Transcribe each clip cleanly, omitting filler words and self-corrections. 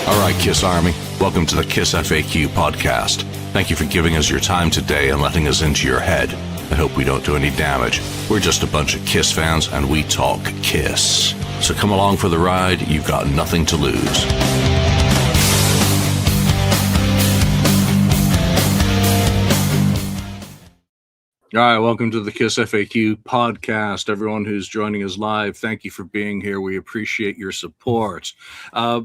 All right, Kiss Army, welcome to the KissFAQ podcast. Thank you for giving us your time today and letting us into your head. I hope we don't do any damage. We're just a bunch of Kiss fans and we talk Kiss. So come along for the ride. You've got nothing to lose. All right, welcome to the KissFAQ podcast. Everyone who's joining us live, thank you for being here. We appreciate your support.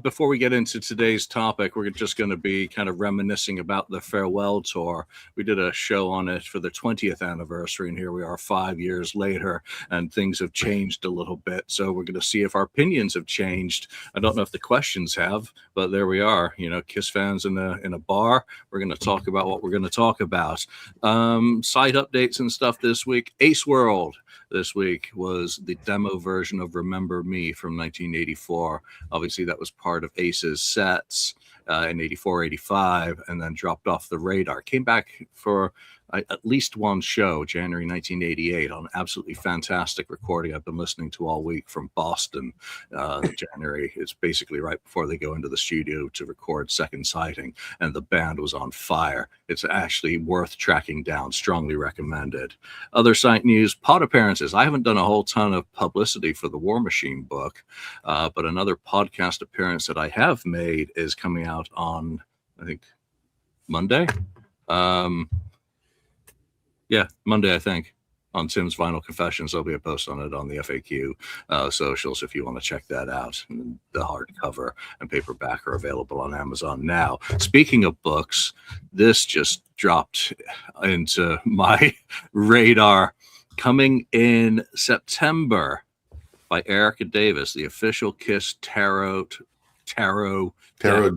Before we get into today's topic, we're just going to be kind of reminiscing about the farewell tour. We did a show on it for the 20th anniversary, and here we are 5 years later, and things have changed a little bit. So we're going to see if our opinions have changed. I don't know if the questions have, but there we are. You know, Kiss fans in a bar. We're going to talk about what we're going to talk about. Site updates and stuff this week. Ace World this week was the demo version of Remember Me from 1984. Obviously, that was part of Ace's sets in 84, 85, and then dropped off the radar. Came back for at least one show, January 1988, on absolutely fantastic recording I've been listening to all week from Boston. January, it's basically right before they go into the studio to record Second Sighting, and the band was on fire. It's actually worth tracking down, strongly recommended. Other site news, pod appearances. I haven't done a whole ton of publicity for the War Machine book, but another podcast appearance that I have made is coming out on, I think, Monday. Yeah, Monday, I think, on Tim's Vinyl Confessions. There'll be a post on it on the FAQ socials if you want to check that out. The hardcover and paperback are available on Amazon now. Speaking of books, this just dropped into my radar. Coming in September by Erica Davis, the official Kiss Tarot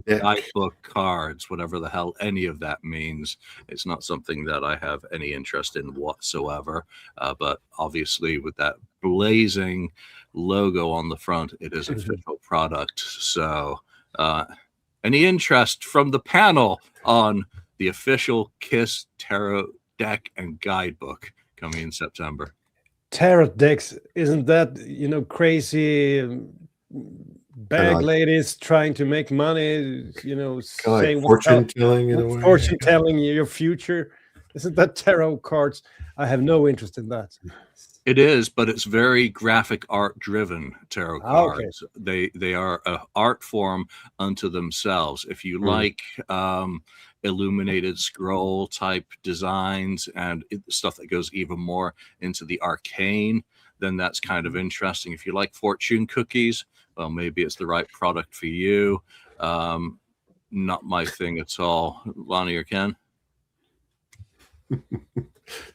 guidebook cards, whatever the hell any of that means. It's not something that I have any interest in whatsoever, but obviously with that blazing logo on the front, it is official product. So any interest from the panel on the official Kiss Tarot deck and guidebook coming in September? Tarot decks, isn't that, crazy bag ladies trying to make money, saying fortune telling in a way. Fortune telling your future? Isn't that tarot cards? I have no interest in that. It is, but it's very graphic art driven tarot cards. Okay. They are an art form unto themselves. If you like illuminated scroll type designs and stuff that goes even more into the arcane, then that's kind of interesting. If you like fortune cookies, well, maybe it's the right product for you. Not my thing at all. Lonnie or Ken?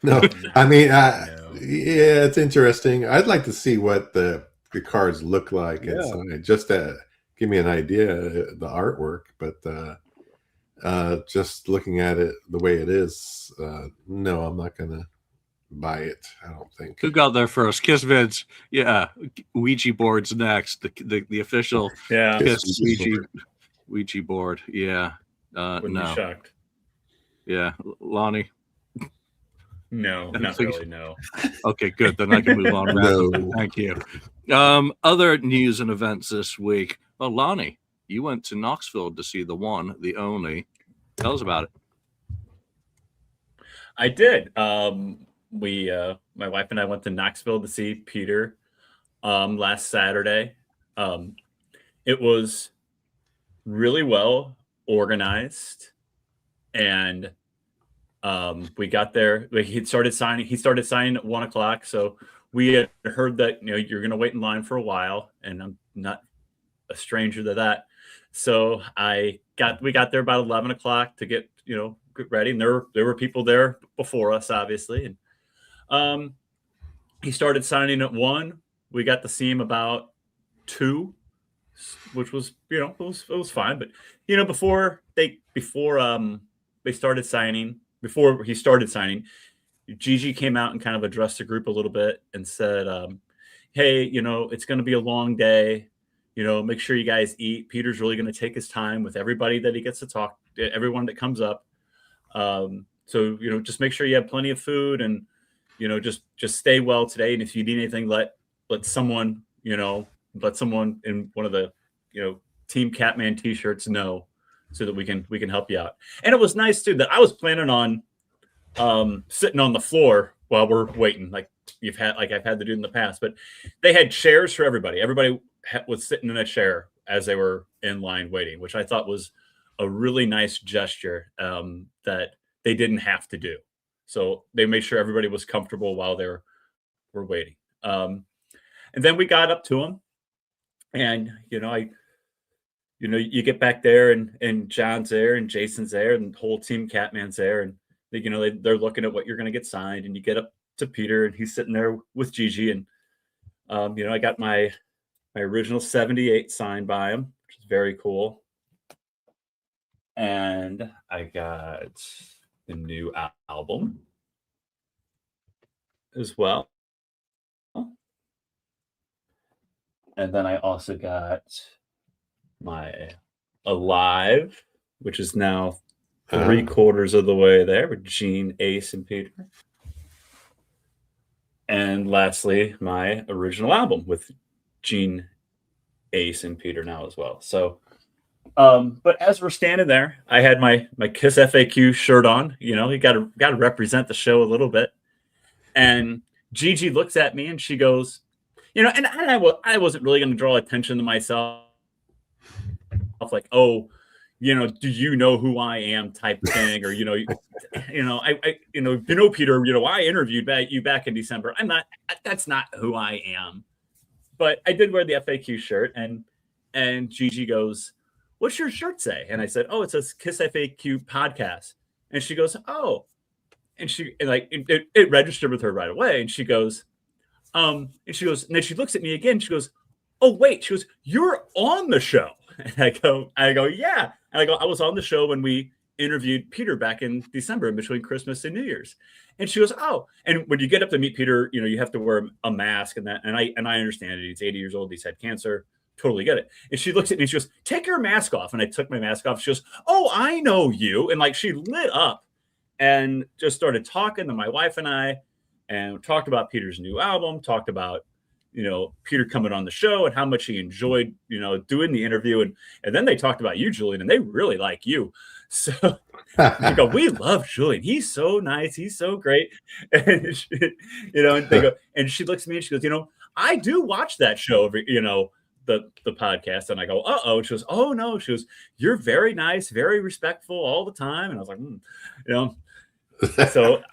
No, I mean, yeah, it's interesting. I'd like to see what the cards look like inside, just to give me an idea of the artwork. But just looking at it the way it is, no, I'm not going to buy it. I don't think. Who got there first? Kiss Vids. Yeah, Ouija board's next. The official Kiss Ouija board. Yeah. Wouldn't be shocked. Yeah, Lonnie. No, not really. No. Okay, good. Then I can move on. No. Thank you. Other news and events this week. Well, Lonnie, you went to Knoxville to see the one, the only. Tell us about it. I did. We, my wife and I went to Knoxville to see Peter last Saturday. It was really well organized, and we got there. He started signing at 1:00. So we had heard that you're going to wait in line for a while, and I'm not a stranger to that. So we got there about 11:00 to get ready, and there were people there before us, obviously, and he started signing at 1:00. We got to see him about 2:00, which was it was fine. But before he started signing, Gigi came out and kind of addressed the group a little bit and said, "Hey, it's going to be a long day. Make sure you guys eat. Peter's really going to take his time with everybody that he gets to talk to, everyone that comes up. So just make sure you have plenty of food and." Just stay well today. And if you need anything, let someone in one of the, Team Catman t-shirts, no, so that we can help you out. And it was nice too that I was planning on sitting on the floor while we're waiting, like I've had to do in the past, but they had chairs for everybody. Everybody was sitting in a chair as they were in line waiting, which I thought was a really nice gesture that they didn't have to do. So they made sure everybody was comfortable while they were waiting. And then we got up to them, and you get back there, and John's there, and Jason's there, and the whole team Catman's there, and they're looking at what you're going to get signed, and you get up to Peter, and he's sitting there with Gigi, and I got my original 78 signed by him, which is very cool. And I got the new album as well. And then I also got my Alive, which is now 3/4 of the way there with Gene, Ace, and Peter. And lastly, my original album with Gene, Ace, and Peter now as well. So, but as we're standing there, I had my KissFAQ shirt on. You got to represent the show a little bit. And Gigi looks at me and she goes, and I wasn't really going to draw attention to myself, like, oh, do you know who I am type thing, or Peter, I interviewed you back in December. That's not who I am. But I did wear the FAQ shirt, and Gigi goes, "What's your shirt say?" And I said, "Oh, it says KissFAQ podcast." And she goes, "Oh," and it registered with her right away. And she goes, and then she looks at me again. She goes, "Oh, wait," she goes, "You're on the show." And I go, "Yeah." And I go, "I was on the show when we interviewed Peter back in December in between Christmas and New Year's." And she goes, "Oh." And when you get up to meet Peter, you have to wear a mask and that. And I understand it. He's 80 years old. He's had cancer. Totally get it. And she looks at me and she goes, "Take your mask off." And I took my mask off. She goes, "Oh, I know you." And she lit up and just started talking to my wife and I, and talked about Peter's new album, talked about Peter coming on the show and how much he enjoyed, doing the interview. And then they talked about you, Julian, and they really like you. So they go, "We love Julian. He's so nice. He's so great." And and they go, and she looks at me and she goes, "I do watch that show every, the podcast." And I go, "Uh-oh." And she goes, "Oh no." She goes, "You're very nice, very respectful all the time." And I was like, So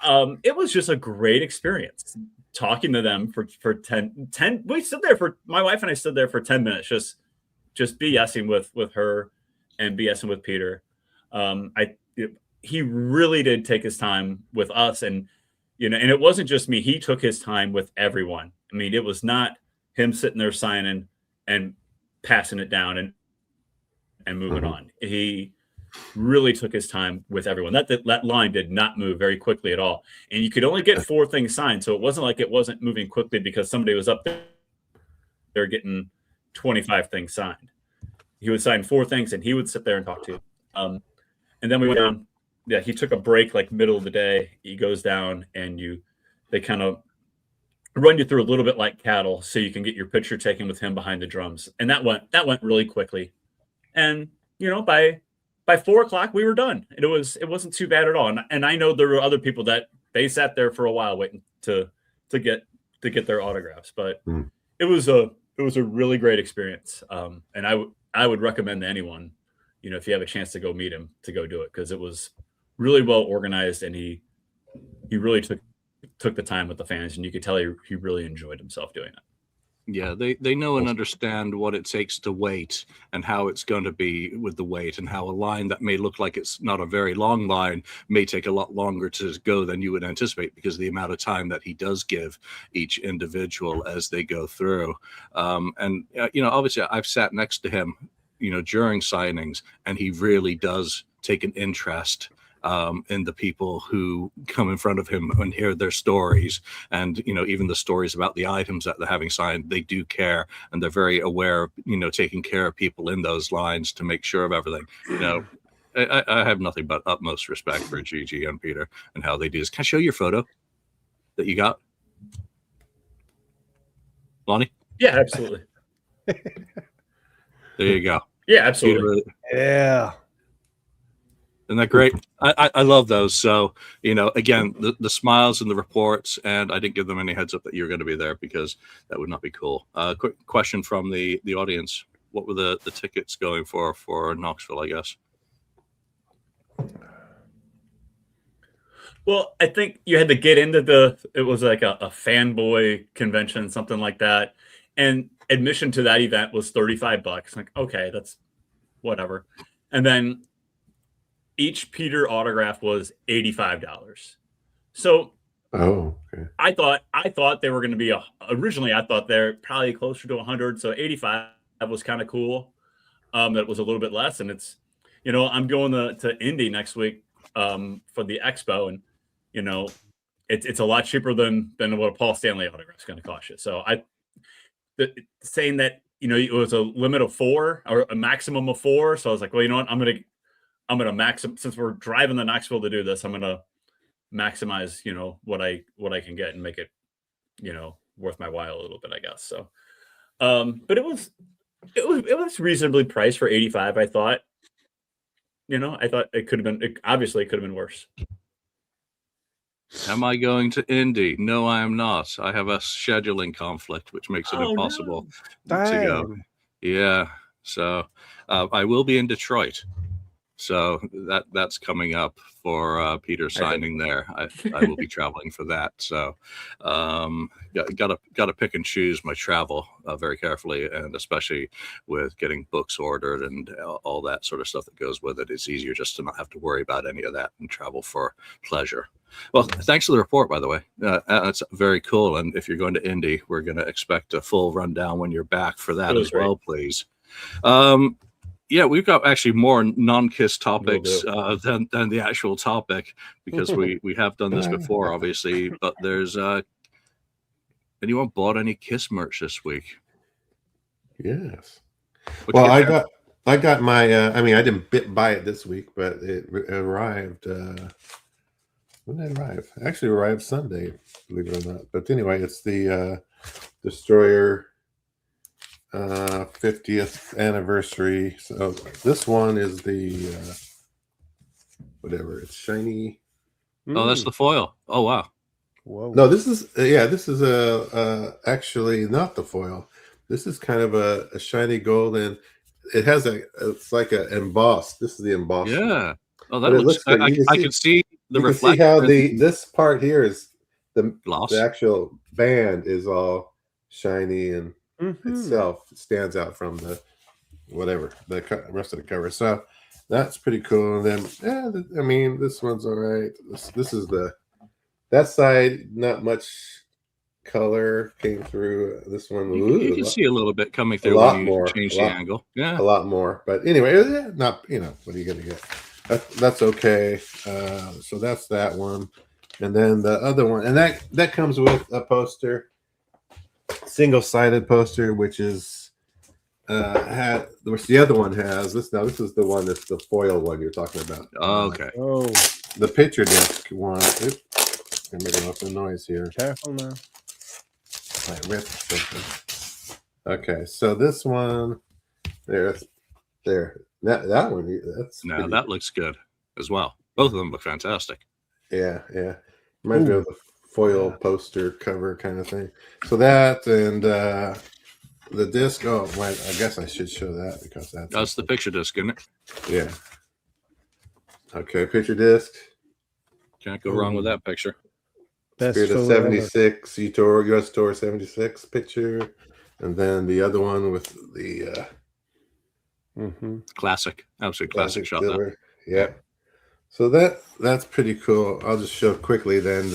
it was just a great experience talking to them for 10 we stood there for, my wife and I stood there for 10 minutes just BSing with her and BSing with Peter. He really did take his time with us, and and it wasn't just me. He took his time with everyone. I mean, it was not him sitting there signing and passing it down and moving on. He really took his time with everyone. That line did not move very quickly at all. And you could only get 4 things signed. So it wasn't like it wasn't moving quickly because somebody was up there getting 25 things signed. He would sign 4 things and he would sit there and talk to you. And then we went down. Yeah, he took a break middle of the day. He goes down and they kind of run you through a little bit like cattle so you can get your picture taken with him behind the drums. And that went really quickly. And by 4:00 we were done. It wasn't too bad at all. And I know there were other people that they sat there for a while waiting to get their autographs. But it was a really great experience. And I would recommend to anyone, if you have a chance to go meet him, to go do it, because it was really well organized, and he really took the time with the fans, and you could tell he really enjoyed himself doing it. Yeah, they know and understand what it takes to wait and how it's going to be with the wait, and how a line that may look like it's not a very long line may take a lot longer to go than you would anticipate, because of the amount of time that he does give each individual as they go through. Obviously I've sat next to him, during signings, and he really does take an interest in the people who come in front of him and hear their stories. And, even the stories about the items that they're having signed, they do care. And they're very aware of, taking care of people in those lines to make sure of everything. I have nothing but utmost respect for Gigi and Peter and how they do this. Can I show your photo that you got, Lonnie? Yeah, absolutely. There you go. Yeah, absolutely. Peter, Yeah. isn't that great? I love those. So, again, the smiles and the reports, and I didn't give them any heads up that you're going to be there because that would not be cool. Quick question from the audience. What were the tickets going for Knoxville, I guess? Well, I think you had to get into it was like a fanboy convention, something like that. And admission to that event was $35. Like, okay, that's whatever. And then each Peter autograph was $85. So Oh, okay. I thought they were going to be originally I thought they're probably closer to 100. So 85 was kind of cool. That was a little bit less. And it's, I'm going to Indy next week for the expo, and it's a lot cheaper than what a Paul Stanley autograph is going to cost you. So saying that it was a limit of 4 or a maximum of 4. So I was like, well, you know what, I'm gonna maximum, since we're driving to Knoxville to do this, I'm gonna maximize what I can get and make it worth my while a little bit, I guess. So but it was reasonably priced for 85. I thought it could have been, obviously it could have been worse. Am I going to Indy? No, I am not. I have a scheduling conflict, which makes it impossible to go. Yeah. So I will be in Detroit. So that's coming up for Peter signing there. I will be traveling for that. So got to pick and choose my travel very carefully, and especially with getting books ordered and all that sort of stuff that goes with it. It's easier just to not have to worry about any of that and travel for pleasure. Well, thanks for the report, by the way. That's very cool. And if you're going to Indy, we're going to expect a full rundown when you're back for that as well, please. Yeah, we've got actually more non-Kiss topics than the actual topic, because we have done this before, obviously. But there's anyone bought any Kiss merch this week? Yes. Well, I got my. I mean, I didn't buy it this week, but it arrived. When did it arrive? Actually, arrived Sunday, believe it or not. But anyway, it's the Destroyer 50th anniversary. So this one is the whatever, it's shiny. Oh, that's the foil. Oh, wow. Whoa. No, this is actually not the foil. This is kind of a shiny gold, and it has it's like a embossed. This is the embossed. Yeah. Oh, that looks good. I can see the reflection. You can see how this part here is the actual band is all shiny and itself stands out from the rest of the cover. So that's pretty cool. And then I mean, this one's all right. This is that side, not much color came through. This one, you can see a little bit coming through when you change the angle. Yeah, a lot more. But anyway, not what are you gonna get? That's okay. So that's that one. And then the other one, and that comes with a poster, single-sided poster, which is which the other one has. This is the one that's the foil one you're talking about. Okay. The picture disc one. Oops, I'm making lots of noise here. Careful now. I ripped something. Okay, so this one there. That one, that looks good as well. Both of them look fantastic. Yeah. Reminds me of the foil poster cover kind of thing. So that and the disc. Oh, I guess I should show that because that's the picture disc, isn't it? Yeah. Okay, picture disc. Can't go wrong with that picture. Spirit of 76 US Tour 76 picture, and then the other one with the classic, absolute classic shot. Yeah. So that's pretty cool. I'll just show quickly. Then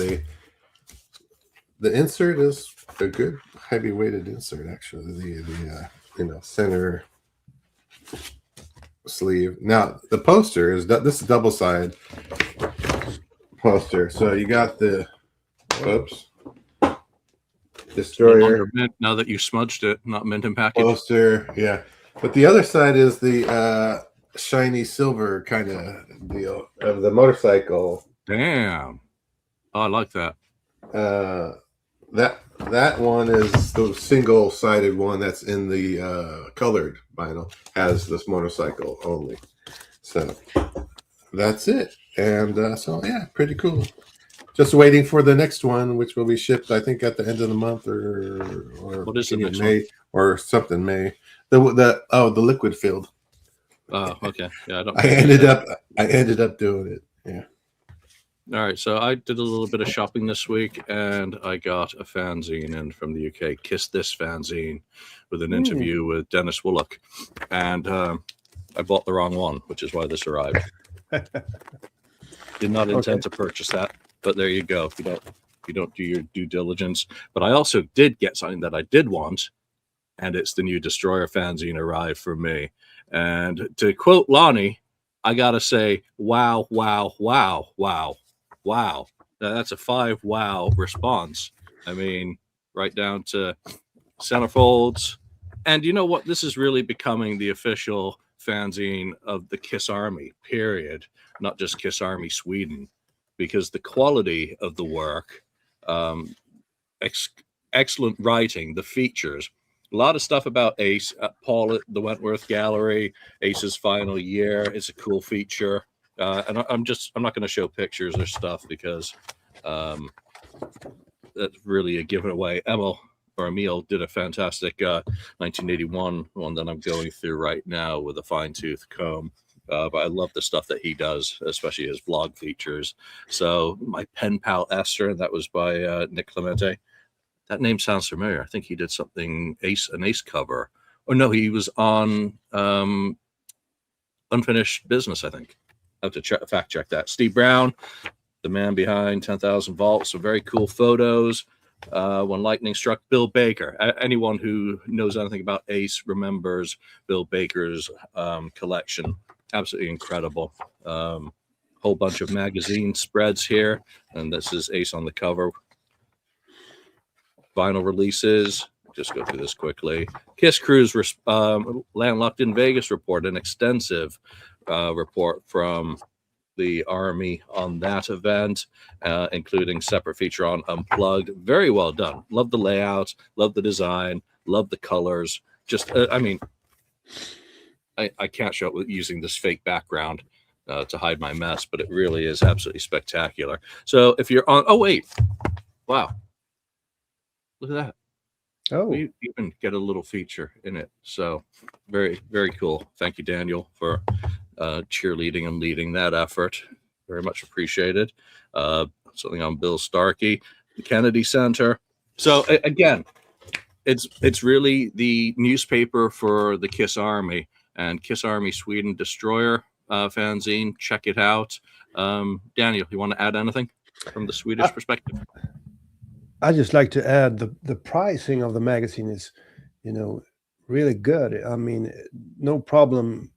the insert is a good heavy weighted insert. Actually, the center sleeve. Now the poster is this is double side poster. So you got the Destroyer. Now that you smudged it, not mint and package. Poster, yeah. But the other side is the shiny silver kind of deal of the motorcycle. Damn. Oh, I like that. that one is the single-sided one that's in the colored vinyl. Has this motorcycle only. So that's it. And so yeah, pretty cool. Just waiting for the next one, which will be shipped, I think, at the end of the month or What is the next May or something. May the liquid filled. Oh, okay. Yeah, I ended up doing it. Yeah. All right, so I did a little bit of shopping this week, and I got a fanzine in from the UK, Kiss This fanzine, with an interview with Dennis Woollock, and I bought the wrong one, which is why this arrived. Did not intend to purchase that, but there you go. If you don't do your due diligence. But I also did get something that I did want, and it's the new Destroyer fanzine arrived for me. And to quote Lonnie, I gotta say, wow, wow, wow, wow. Wow, that's a 5 wow response. I mean, right down to centerfolds. And you know what? This is really becoming the official fanzine of the Kiss Army, period. Not just Kiss Army Sweden, because the quality of the work, excellent writing, the features, a lot of stuff about Ace, Paul at the Wentworth Gallery, Ace's final year. It's a cool feature. And I'm not going to show pictures or stuff because that's really a giveaway. Emil did a fantastic 1981 one that I'm going through right now with a fine-tooth comb. But I love the stuff that he does, especially his vlog features. So my pen pal Esther, that was by Nick Clemente. That name sounds familiar. I think he did something an Ace cover. Oh no, he was on Unfinished Business, I think. I have to fact check that. Steve Brown, the man behind 10,000 Volts. Some very cool photos. When lightning struck Bill Baker. Anyone who knows anything about Ace remembers Bill Baker's collection. Absolutely incredible. Whole bunch of magazine spreads here. And this is Ace on the cover. Vinyl releases. Just go through this quickly. Kiss Cruise Landlocked in Vegas report, an extensive report from the Army on that event, including separate feature on Unplugged. Very well done. Love the layout, love the design, love the colors. Just, I mean, I can't show it with using this fake background to hide my mess, but it really is absolutely spectacular. So if you're on, oh wait, wow, look at that. Oh, we even get a little feature in it. So very, very cool. Thank you, Daniel, for cheerleading and leading that effort. Very much appreciated. Something on Bill Starkey, the Kennedy Center. So again, it's really the newspaper for the Kiss Army, and Kiss Army Sweden Destroyer fanzine. Check it out. Daniel, you want to add anything from the Swedish perspective? I just like to add the pricing of the magazine is, really good. I mean, no problem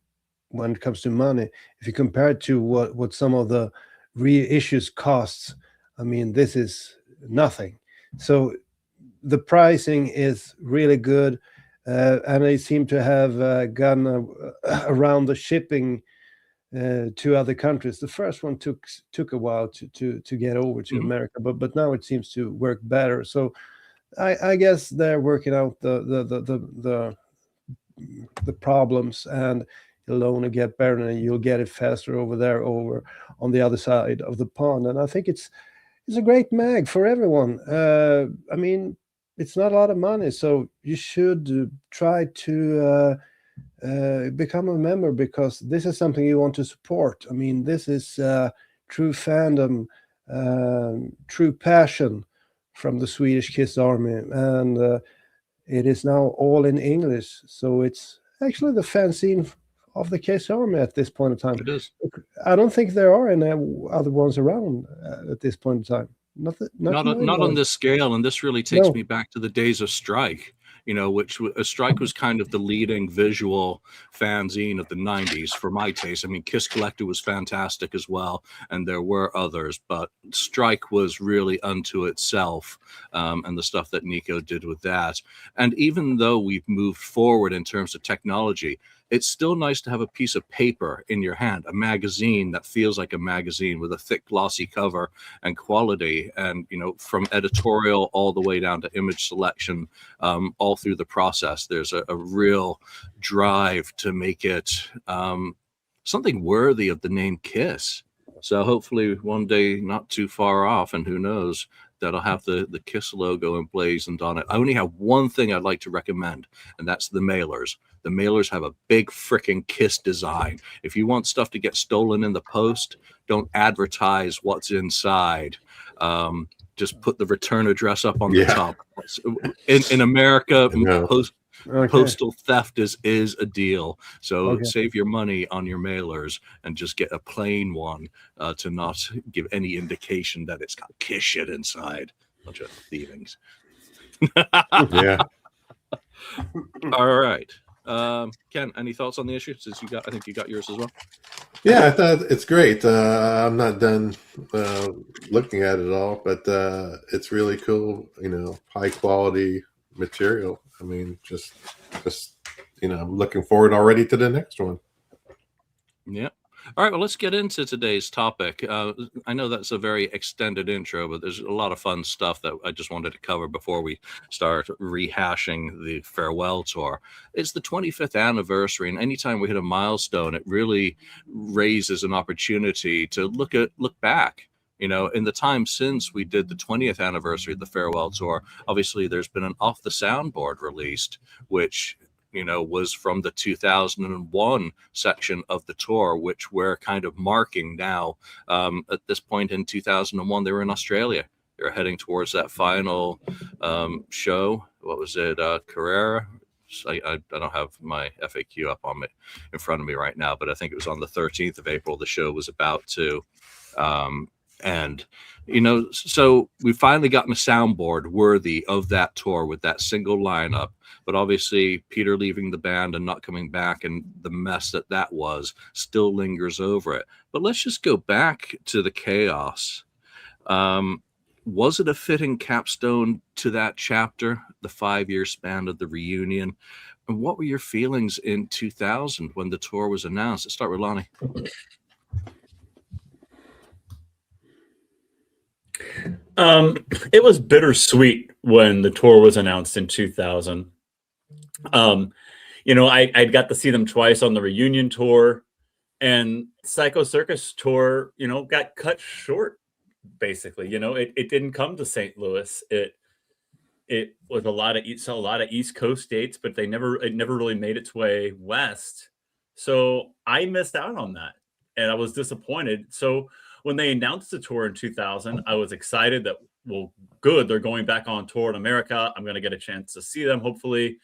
when it comes to money. If you compare it to what some of the reissues costs, I mean, this is nothing. So the pricing is really good, and they seem to have gone around the shipping to other countries. The first one took a while to get over to America, but now it seems to work better. So I guess they're working out the problems, and it'll only get better, and you'll get it faster over on the other side of the pond. And I think it's a great mag for everyone. I mean, it's not a lot of money, so you should try to become a member, because this is something you want to support. I mean, this is true fandom, true passion from the Swedish Kiss Army, and it is now all in English. So it's actually the fanzine of the Kiss Army at this point in time. It is. I don't think there are any other ones around at this point in time. Not on this scale, and this really takes me back to the days of Strike. Which Strike was kind of the leading visual fanzine of the 90s for my taste. I mean, Kiss Collector was fantastic as well, and there were others, but Strike was really unto itself, and the stuff that Nico did with that. And even though we've moved forward in terms of technology, it's still nice to have a piece of paper in your hand, a magazine that feels like a magazine with a thick glossy cover and quality, and from editorial all the way down to image selection, all through the process. There's a real drive to make it something worthy of the name Kiss. So hopefully one day not too far off, and who knows, that'll have the Kiss logo emblazoned on it. I only have one thing I'd like to recommend, and that's the mailers. The mailers have a big freaking Kiss design. If you want stuff to get stolen in the post, don't advertise what's inside. Just put the return address up on the top. In America, postal theft is a deal. So save your money on your mailers and just get a plain one to not give any indication that it's got Kiss shit inside. Bunch of thievings. Yeah. All right. Ken, any thoughts on the issue? Since I think you got yours as well. Yeah, I thought it's great. I'm not done looking at it all, but it's really cool. High quality material. I mean, just I'm looking forward already to the next one. Yeah. All right. Well, let's get into today's topic. I know that's a very extended intro, but there's a lot of fun stuff that I just wanted to cover before we start rehashing the farewell tour. It's the 25th anniversary, and anytime we hit a milestone, it really raises an opportunity to look back. In the time since we did the 20th anniversary of the farewell tour, obviously there's been an Off the Soundboard released, which was from the 2001 section of the tour, which we're kind of marking now. At this point in 2001, they were in Australia. They were heading towards that final show. What was it? Carrera. I don't have my FAQ up in front of me right now, but I think it was on the 13th of April. The show was about to. And so we've finally gotten a soundboard worthy of that tour with that single lineup. But obviously Peter leaving the band and not coming back, and the mess that was still lingers over it. But let's just go back to the chaos. Was it a fitting capstone to that chapter, the 5-year span of the reunion? And what were your feelings in 2000 when the tour was announced? Let's start with Lonnie. It was bittersweet when the tour was announced in 2000. I got to see them twice on the reunion tour, and Psycho Circus tour, got cut short. Basically, it didn't come to St. Louis. It was a lot of East Coast dates, but it never really made its way west. So I missed out on that, and I was disappointed. So when they announced the tour in 2000, I was excited that, well, good, they're going back on tour in America. I'm going to get a chance to see them, hopefully.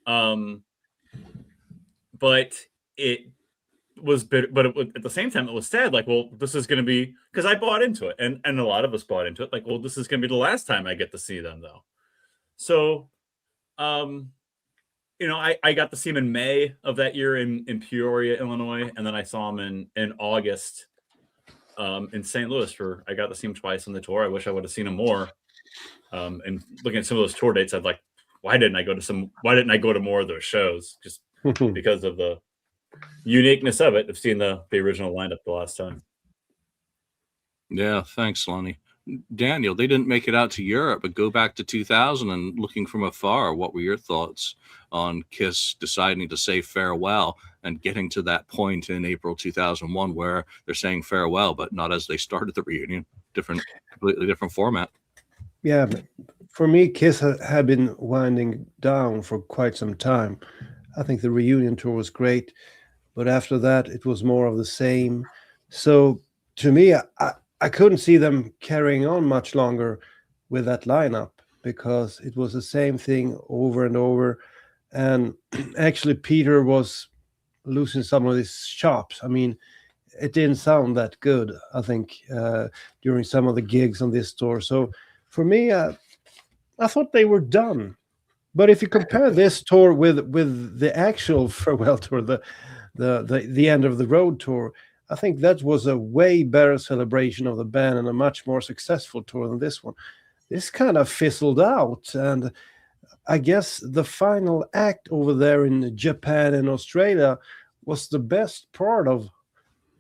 But it was at the same time, it was sad. Like, well, this is going to be, because I bought into it, and a lot of us bought into it. Like, well, this is going to be the last time I get to see them, though. So, I got to see him in May of that year in Peoria, Illinois, and then I saw him in August in St. Louis. I got to see him twice on the tour. I wish I would have seen him more. And looking at some of those tour dates, I'd like, why didn't I go to more of those shows? Just because of the uniqueness of it, of seeing the original lineup the last time. Yeah, thanks, Lonnie. Daniel, they didn't make it out to Europe, but go back to 2000 and looking from afar, what were your thoughts on Kiss deciding to say farewell and getting to that point in April 2001 where they're saying farewell, but not as they started the reunion, completely different format? Yeah, for me, Kiss had been winding down for quite some time. I think the reunion tour was great, but after that, it was more of the same. So to me, I couldn't see them carrying on much longer with that lineup because it was the same thing over and over. And actually, Peter was losing some of his chops. I mean, it didn't sound that good, I think, during some of the gigs on this tour. So for me, I thought they were done. But if you compare this tour with the actual farewell tour, the end of the road tour, I think that was a way better celebration of the band and a much more successful tour than this one. This kind of fizzled out, and I guess the final act over there in Japan and Australia was the best part of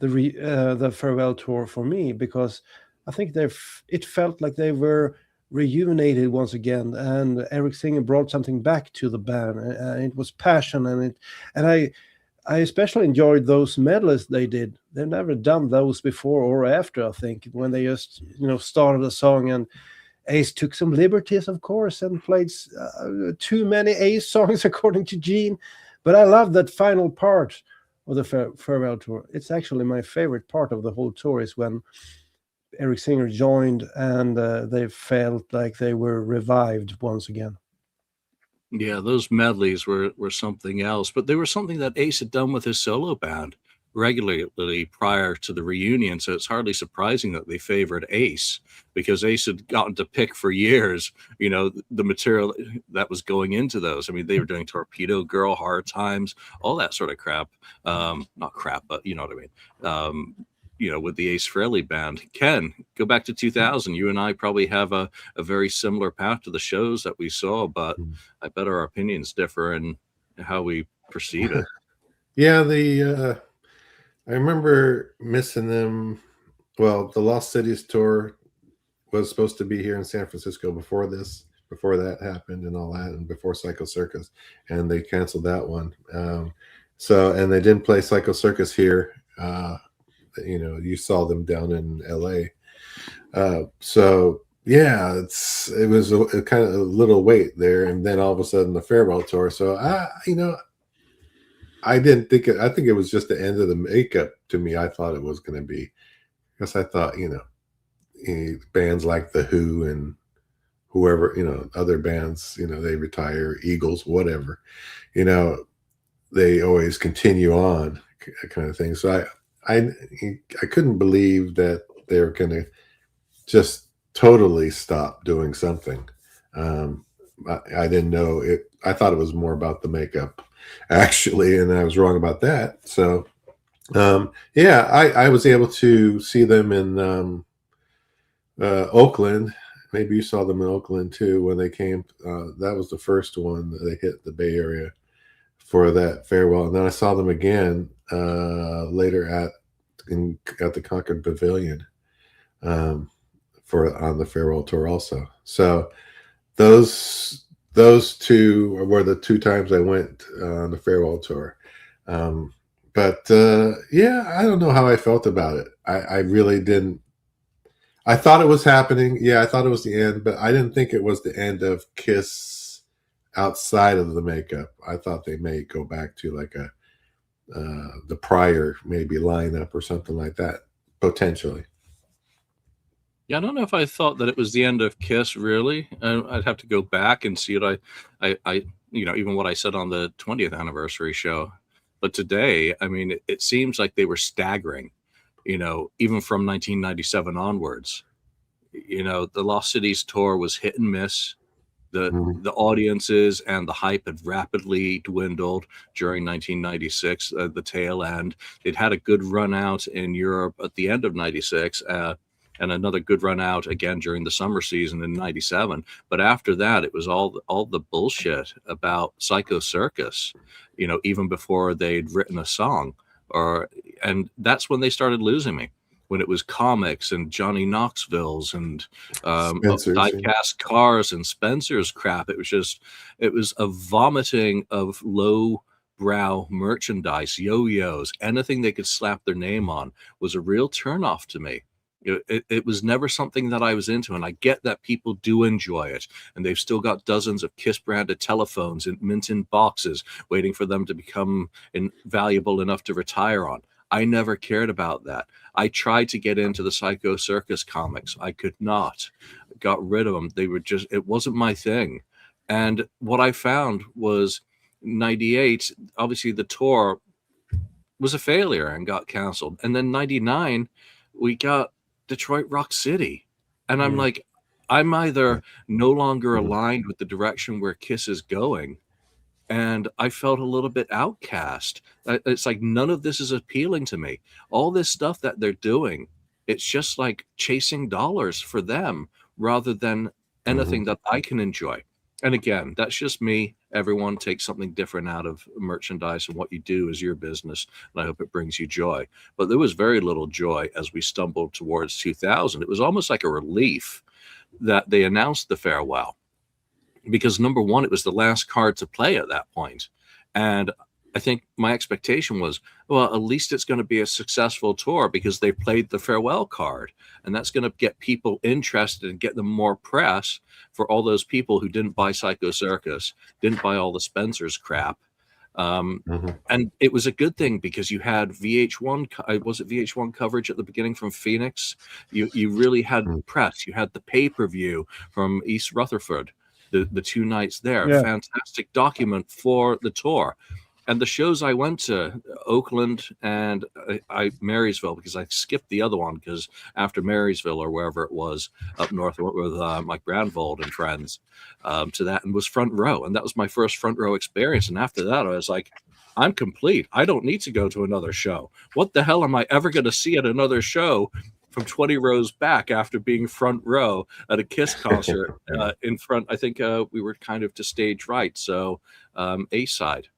the farewell tour for me, because I think it felt like they were rejuvenated once again, and Eric Singer brought something back to the band, and it was passion, and I especially enjoyed those medleys they did. They've never done those before or after, I think, when they just started a song, and Ace took some liberties, of course, and played too many Ace songs according to Gene. But I love that final part of the farewell tour. It's actually my favorite part of the whole tour, is when Eric Singer joined and they felt like they were revived once again. Yeah, those medleys were something else, but they were something that Ace had done with his solo band regularly prior to the reunion. So it's hardly surprising that they favored Ace, because Ace had gotten to pick for years, the material that was going into those. I mean, they were doing Torpedo Girl, Hard Times, all that sort of crap. Not crap, but you know what I mean. With the Ace Frehley band. Ken, go back to 2000. You and I probably have a very similar path to the shows that we saw, but I bet our opinions differ in how we perceive it. Yeah, I remember missing them. Well, the Lost Cities tour was supposed to be here in San Francisco before that happened and all that, and before Psycho Circus, and they canceled that one. And they didn't play Psycho Circus here. You saw them down in LA. So yeah, it was a kind of a little wait there, and then all of a sudden the farewell tour. So I didn't think I think it was just the end of the makeup to me. I thought it was going to be, because I thought, bands like The Who and whoever, other bands, they retire, Eagles, whatever, they always continue on kind of thing. So I couldn't believe that they were going to just totally stop doing something. I didn't know it. I thought it was more about the makeup, actually, and I was wrong about that. So, I was able to see them in Oakland. Maybe you saw them in Oakland too when they came. That was the first one that they hit the Bay Area for that farewell, and then I saw them again later at the Concord Pavilion on the farewell tour also. So those two were the two times I went on the farewell tour. But I don't know how I felt about it. I really didn't. I thought it was happening. Yeah, I thought it was the end, but I didn't think it was the end of Kiss outside of the makeup. I thought they may go back to like the prior maybe lineup or something like that, potentially. Yeah, I don't know if I thought that it was the end of Kiss, really. I'd have to go back and see it. I even what I said on the 20th anniversary show. But today, I mean, it seems like they were staggering, even from 1997 onwards. The Lost Cities tour was hit and miss. The audiences and the hype had rapidly dwindled during 1996, the tail end. They'd had a good run out in Europe at the end of 96, and another good run out again during the summer season in 97. But after that, it was all the bullshit about Psycho Circus, even before they'd written a song. And that's when they started losing me. When it was comics and Johnny Knoxville's and die-cast cars and Spencer's crap. It was a vomiting of low-brow merchandise, yo-yos, anything they could slap their name on was a real turnoff to me. It was never something that I was into, and I get that people do enjoy it, and they've still got dozens of Kiss-branded telephones in mint-in boxes waiting for them to become valuable enough to retire on. I never cared about that. I tried to get into the Psycho Circus comics. I could not. Got rid of them. It wasn't my thing. And what I found was 98, obviously the tour was a failure and got canceled. And then 99, we got Detroit Rock City. And I'm like, I'm either no longer aligned with the direction where Kiss is going, and I felt a little bit outcast. It's like none of this is appealing to me. All this stuff that they're doing, it's just like chasing dollars for them rather than anything that I can enjoy. And again, that's just me. Everyone takes something different out of merchandise, and what you do is your business. And I hope it brings you joy. But there was very little joy as we stumbled towards 2000. It was almost like a relief that they announced the farewell, because number one, it was the last card to play at that point. And I think my expectation was, well, at least it's going to be a successful tour because they played the farewell card, and that's going to get people interested and get them more press for all those people who didn't buy Psycho Circus, didn't buy all the Spencer's crap. And it was a good thing because you had VH1, was it VH1 coverage at the beginning from Phoenix? You really had press. You had the pay-per-view from East Rutherford, the 2 nights there. Yeah. Fantastic document for the tour. And the shows I went to, Oakland and Marysville, because I skipped the other one because after Marysville or wherever it was up north, I went with Mike Brandvold and friends to that, and was front row. And that was my first front row experience. And after that, I was like, I'm complete. I don't need to go to another show. What the hell am I ever going to see at another show from 20 rows back after being front row at a Kiss concert in front? I think we were kind of to stage right. So A side.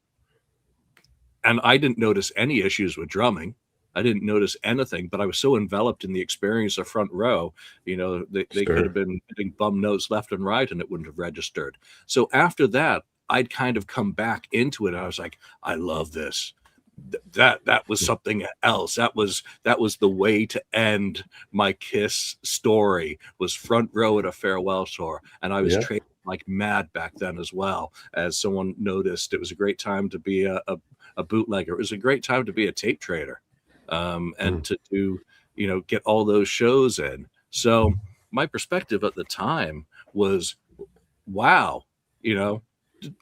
And I didn't notice any issues with drumming. I didn't notice anything, but I was so enveloped in the experience of front row, they could have been hitting bum notes left and right and it wouldn't have registered. So after that, I'd kind of come back into it. I was like, I love this. That was something else. That was the way to end my Kiss story, was front row at a farewell tour. And I was trading like mad back then as well. As someone noticed, it was a great time to be a bootlegger. It was a great time to be a tape trader, and to do, get all those shows in. So my perspective at the time was, wow,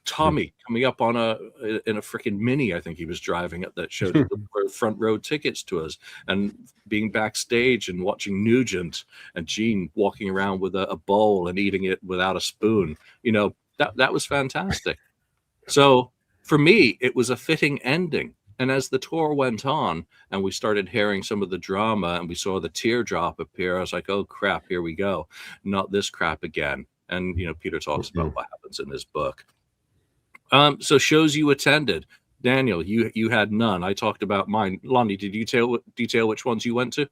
Tommy coming up in a freaking Mini, I think he was driving at that show, to deliver front row tickets to us, and being backstage and watching Nugent and Gene walking around with a bowl and eating it without a spoon. That was fantastic. So for me, it was a fitting ending. And as the tour went on and we started hearing some of the drama and we saw the teardrop appear, I was like, oh crap, here we go. Not this crap again. And, Peter talks about what happens in his book. So shows you attended. Daniel, you had none. I talked about mine. Lonnie, did you detail which ones you went to?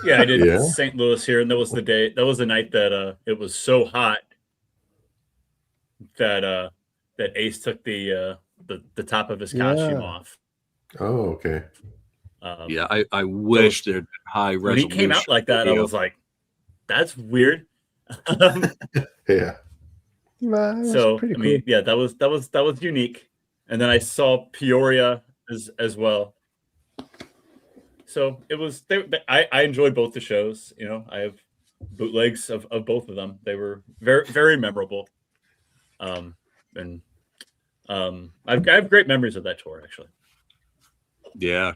Yeah, I did St. Louis here, and that was the night that it was so hot that Ace took the top of his costume off. Oh, okay. I wish there'd been high resolution. When he came out like that, I was like, that's weird. Yeah. So I mean, yeah, that was unique. And then I saw Peoria as well. So it was. I enjoyed both the shows. I have bootlegs of both of them. They were very, very memorable. I have great memories of that tour, actually. Yeah.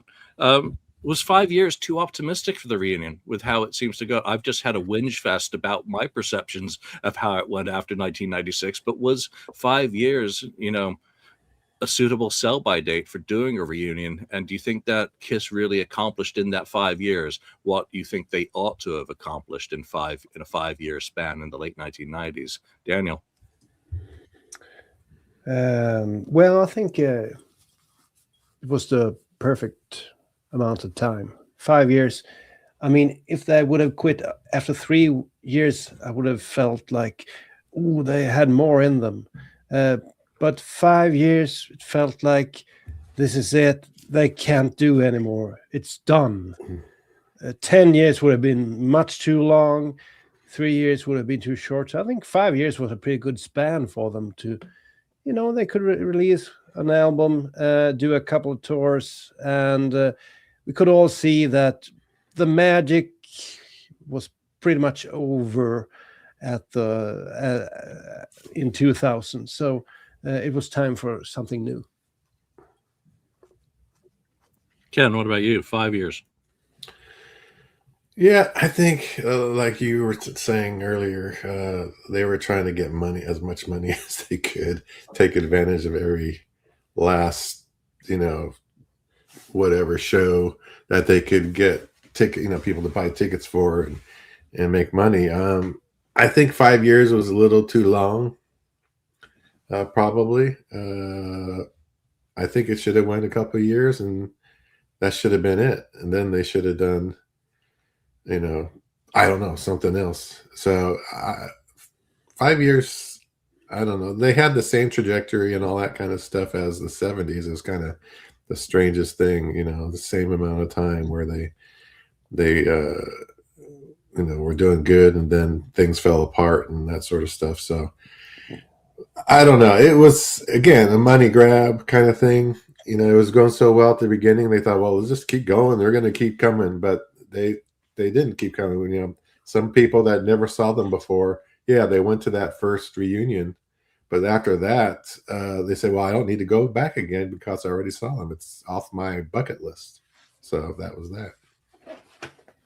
Was 5 years too optimistic for the reunion with how it seems to go? I've just had a whinge fest about my perceptions of how it went after 1996, but was 5 years, a suitable sell-by date for doing a reunion? And do you think that Kiss really accomplished in that 5 years what you think they ought to have accomplished in a 5 year span in the late 1990s? Daniel? Well, I think it was the perfect amount of time. 5 years. I mean, if they would have quit after 3 years, I would have felt like, oh, they had more in them. But 5 years, it felt like this is it. They can't do anymore. It's done. 10 years would have been much too long. 3 years would have been too short. So I think 5 years was a pretty good span for them to, they could release an album, do a couple of tours, and we could all see that the magic was pretty much over at in 2000. So it was time for something new. Ken, what about you? 5 years. Yeah, I think like you were saying earlier, they were trying to get as much money as they could, take advantage of every last, whatever show that they could get people to buy tickets for, and make money. I think 5 years was a little too long. Probably. I think it should have went a couple of years, and that should have been it. And then they should have done, I don't know, something else. So 5 years, I don't know. They had the same trajectory and all that kind of stuff as the 70s. It was kind of the strangest thing, the same amount of time where they were doing good, and then things fell apart and that sort of stuff. So I don't know. It was, again, a money grab kind of thing. It was going so well at the beginning. They thought, well, let's just keep going. They're going to keep coming. But they didn't keep coming. Some people that never saw them before, yeah, they went to that first reunion. But after that, they said, well, I don't need to go back again because I already saw them. It's off my bucket list. So that was that.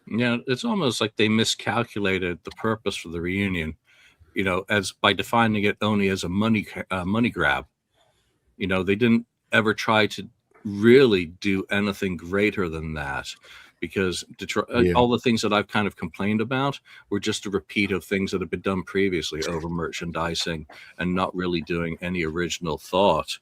Yeah, it's almost like they miscalculated the purpose for the reunion, as by defining it only as a money grab. They didn't ever try to really do anything greater than that, because all the things that I've kind of complained about were just a repeat of things that have been done previously, over merchandising and not really doing any original thought.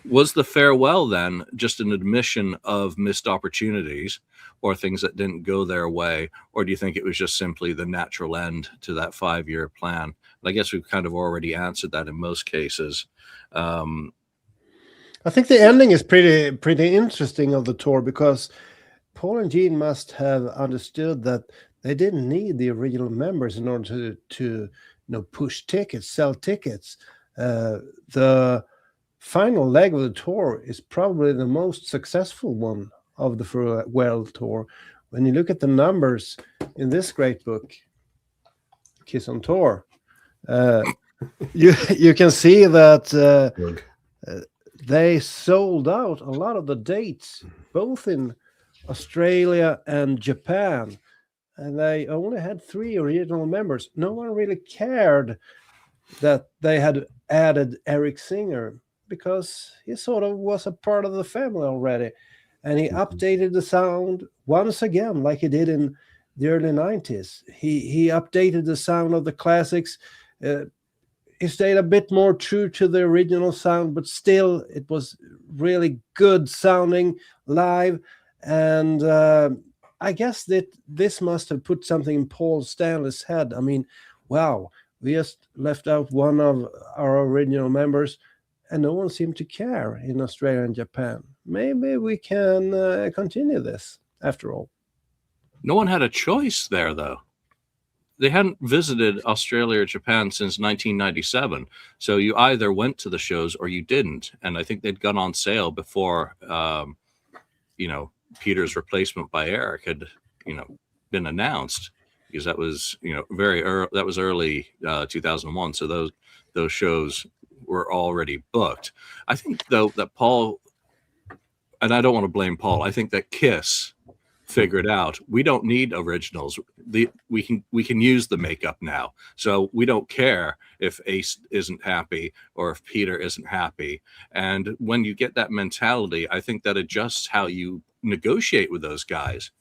Was the farewell then just an admission of missed opportunities or things that didn't go their way? Or do you think it was just simply the natural end to that 5-year plan? And I guess we've kind of already answered that in most cases. I think the ending is pretty interesting of the tour, because Paul and Gene must have understood that they didn't need the original members in order to push tickets, sell tickets. The final leg of the tour is probably the most successful one of the farewell tour. When you look at the numbers in this great book, Kiss on Tour, you can see that they sold out a lot of the dates, both in Australia and Japan, and they only had 3 original members. No one really cared that they had added Eric Singer, because he sort of was a part of the family already, and he updated the sound once again, like he did in the early 90s. He updated the sound of the classics. He stayed a bit more true to the original sound, but still it was really good sounding live. And I guess that this must have put something in Paul Stanley's head. I mean, wow, we just left out one of our original members, and no one seemed to care in Australia and Japan. Maybe we can continue this after all. No one had a choice there, though. They hadn't visited Australia or Japan since 1997. So you either went to the shows or you didn't. And I think they'd gone on sale before, Peter's replacement by Eric had, been announced, because that was, very early. That was early 2001. So those shows were already booked. I think, though, that Paul, and I don't want to blame Paul, I think that Kiss figured out we don't need originals. We can use the makeup now, so we don't care if Ace isn't happy or if Peter isn't happy. And when you get that mentality, I think that adjusts how you negotiate with those guys,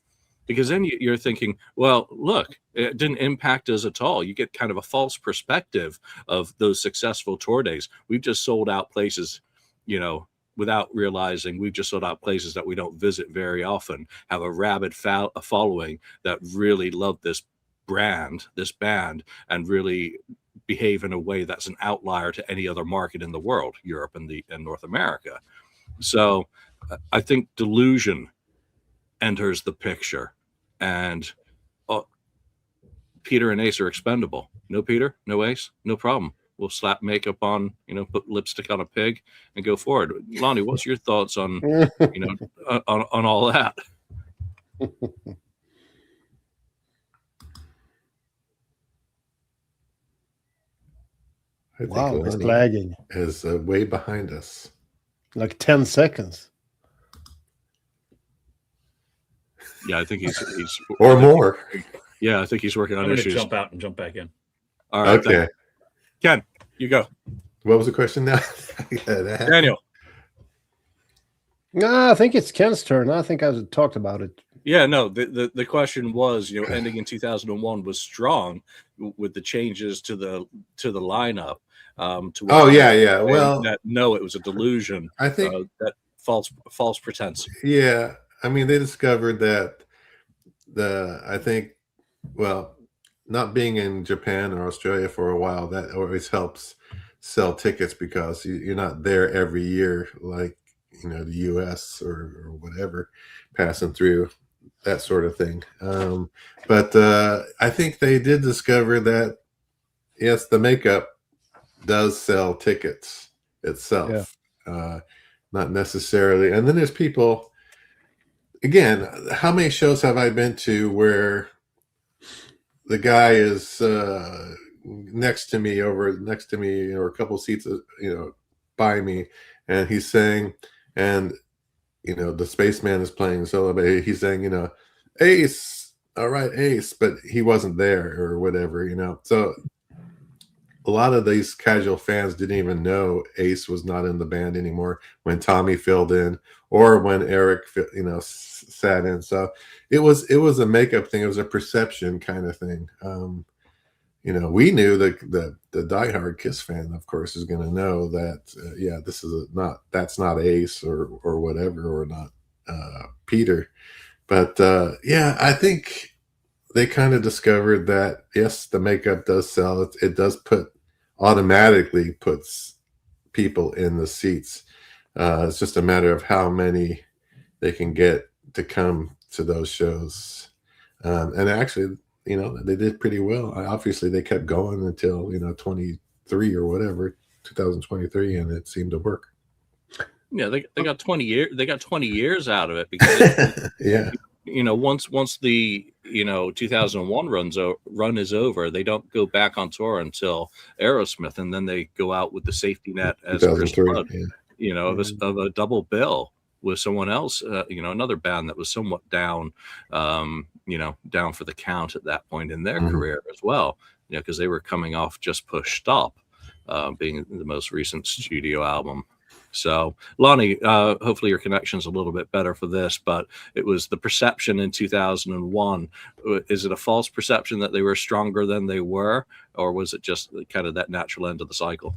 because then you're thinking, well, look, it didn't impact us at all. You get kind of a false perspective of those successful tour days. We've just sold out places, without realizing we've just sold out places that we don't visit very often, have a rabid following that really love this band, and really behave in a way that's an outlier to any other market in the world, Europe and North America. So I think delusion enters the picture, and Peter and Ace are expendable. No Peter, no Ace, no problem. We'll slap makeup on, put lipstick on a pig and go forward. Lonnie, what's your thoughts on, on all that? Wow, it's lagging. Is way behind us. Like 10 seconds. Yeah, I think he's or more. Yeah, I think he's working on issues. Jump out and jump back in. All right. Okay. Ken, you go. What was the question now? Daniel. No, I think it's Ken's turn. I think I talked about it Yeah, no, the question was, ending in 2001 was strong with the changes to the lineup. To Oh which yeah. saying Well, that no, it was a delusion. I think That false pretense. yeah. I mean, they discovered that I think, well, not being in Japan or Australia for a while, that always helps sell tickets because you're not there every year like the U.S. or whatever, passing through that sort of thing. But I think they did discover that yes, the makeup does sell tickets itself, not necessarily. And then there's people. Again, how many shows have I been to where the guy is next to me, or a couple seats, by me, and he's saying, and the spaceman is playing solo, but he's saying, Ace, all right, Ace, but he wasn't there or whatever, So a lot of these casual fans didn't even know Ace was not in the band anymore when Tommy filled in, or when Eric, sat in. So it was a makeup thing. It was a perception kind of thing. We knew that the diehard Kiss fan, of course, is going to know that, this is that's not Ace or whatever, or not Peter. But I think they kind of discovered that yes, the makeup does sell. It does automatically puts people in the seats. It's just a matter of how many they can get to come to those shows. And actually, they did pretty well. Obviously, they kept going until 23 or whatever, 2023, and it seemed to work. Yeah, they got 20 years. They got 20 years out of it because yeah. Once the 2001 run is over, they don't go back on tour until Aerosmith, and then they go out with the safety net as Criss Blood, of a double bill with someone else, another band that was somewhat down, down for the count at that point in their career as well, because they were coming off Just Push Stop, being the most recent studio album. So, Lonnie, hopefully your connection's a little bit better for this, but it was the perception in 2001. Is it a false perception that they were stronger than they were, or was it just kind of that natural end of the cycle?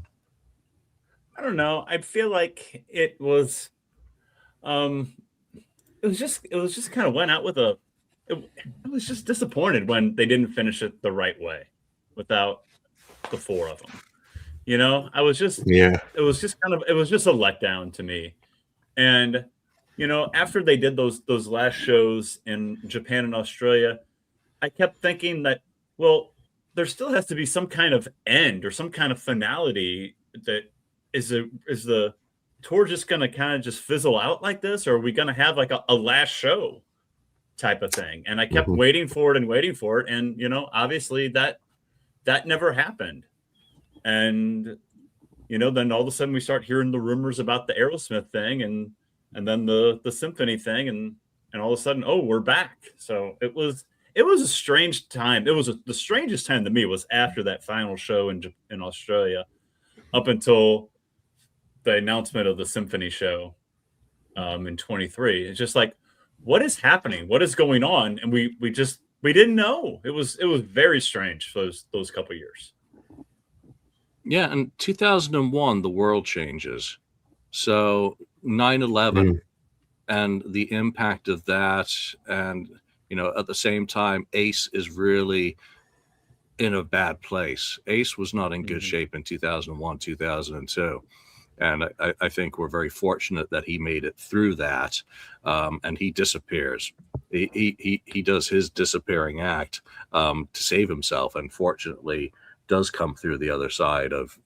I don't know. I feel like it was just kind of went out with it was just disappointed when they didn't finish it the right way without the four of them. I was just, it was just a letdown to me. And, after they did those last shows in Japan and Australia, I kept thinking that, well, there still has to be some kind of end or some kind of finality. That is the tour just going to kind of just fizzle out like this? Or are we going to have like a last show type of thing? And I kept waiting for it. And, obviously that never happened. And, then all of a sudden we start hearing the rumors about the Aerosmith thing and then the symphony thing. And all of a sudden, oh, we're back. So it was a strange time. The strangest time to me was after that final show in Australia, up until the announcement of the symphony show in 23. It's just like, what is happening? What is going on? And we didn't know. It was very strange for those couple of years. Yeah, in 2001, the world changes. So 9/11 and the impact of that, and at the same time, Ace is really in a bad place. Ace was not in good shape in 2001, 2002. And I think we're very fortunate that he made it through that, and he disappears. He does his disappearing act to save himself, and fortunately does come through the other side of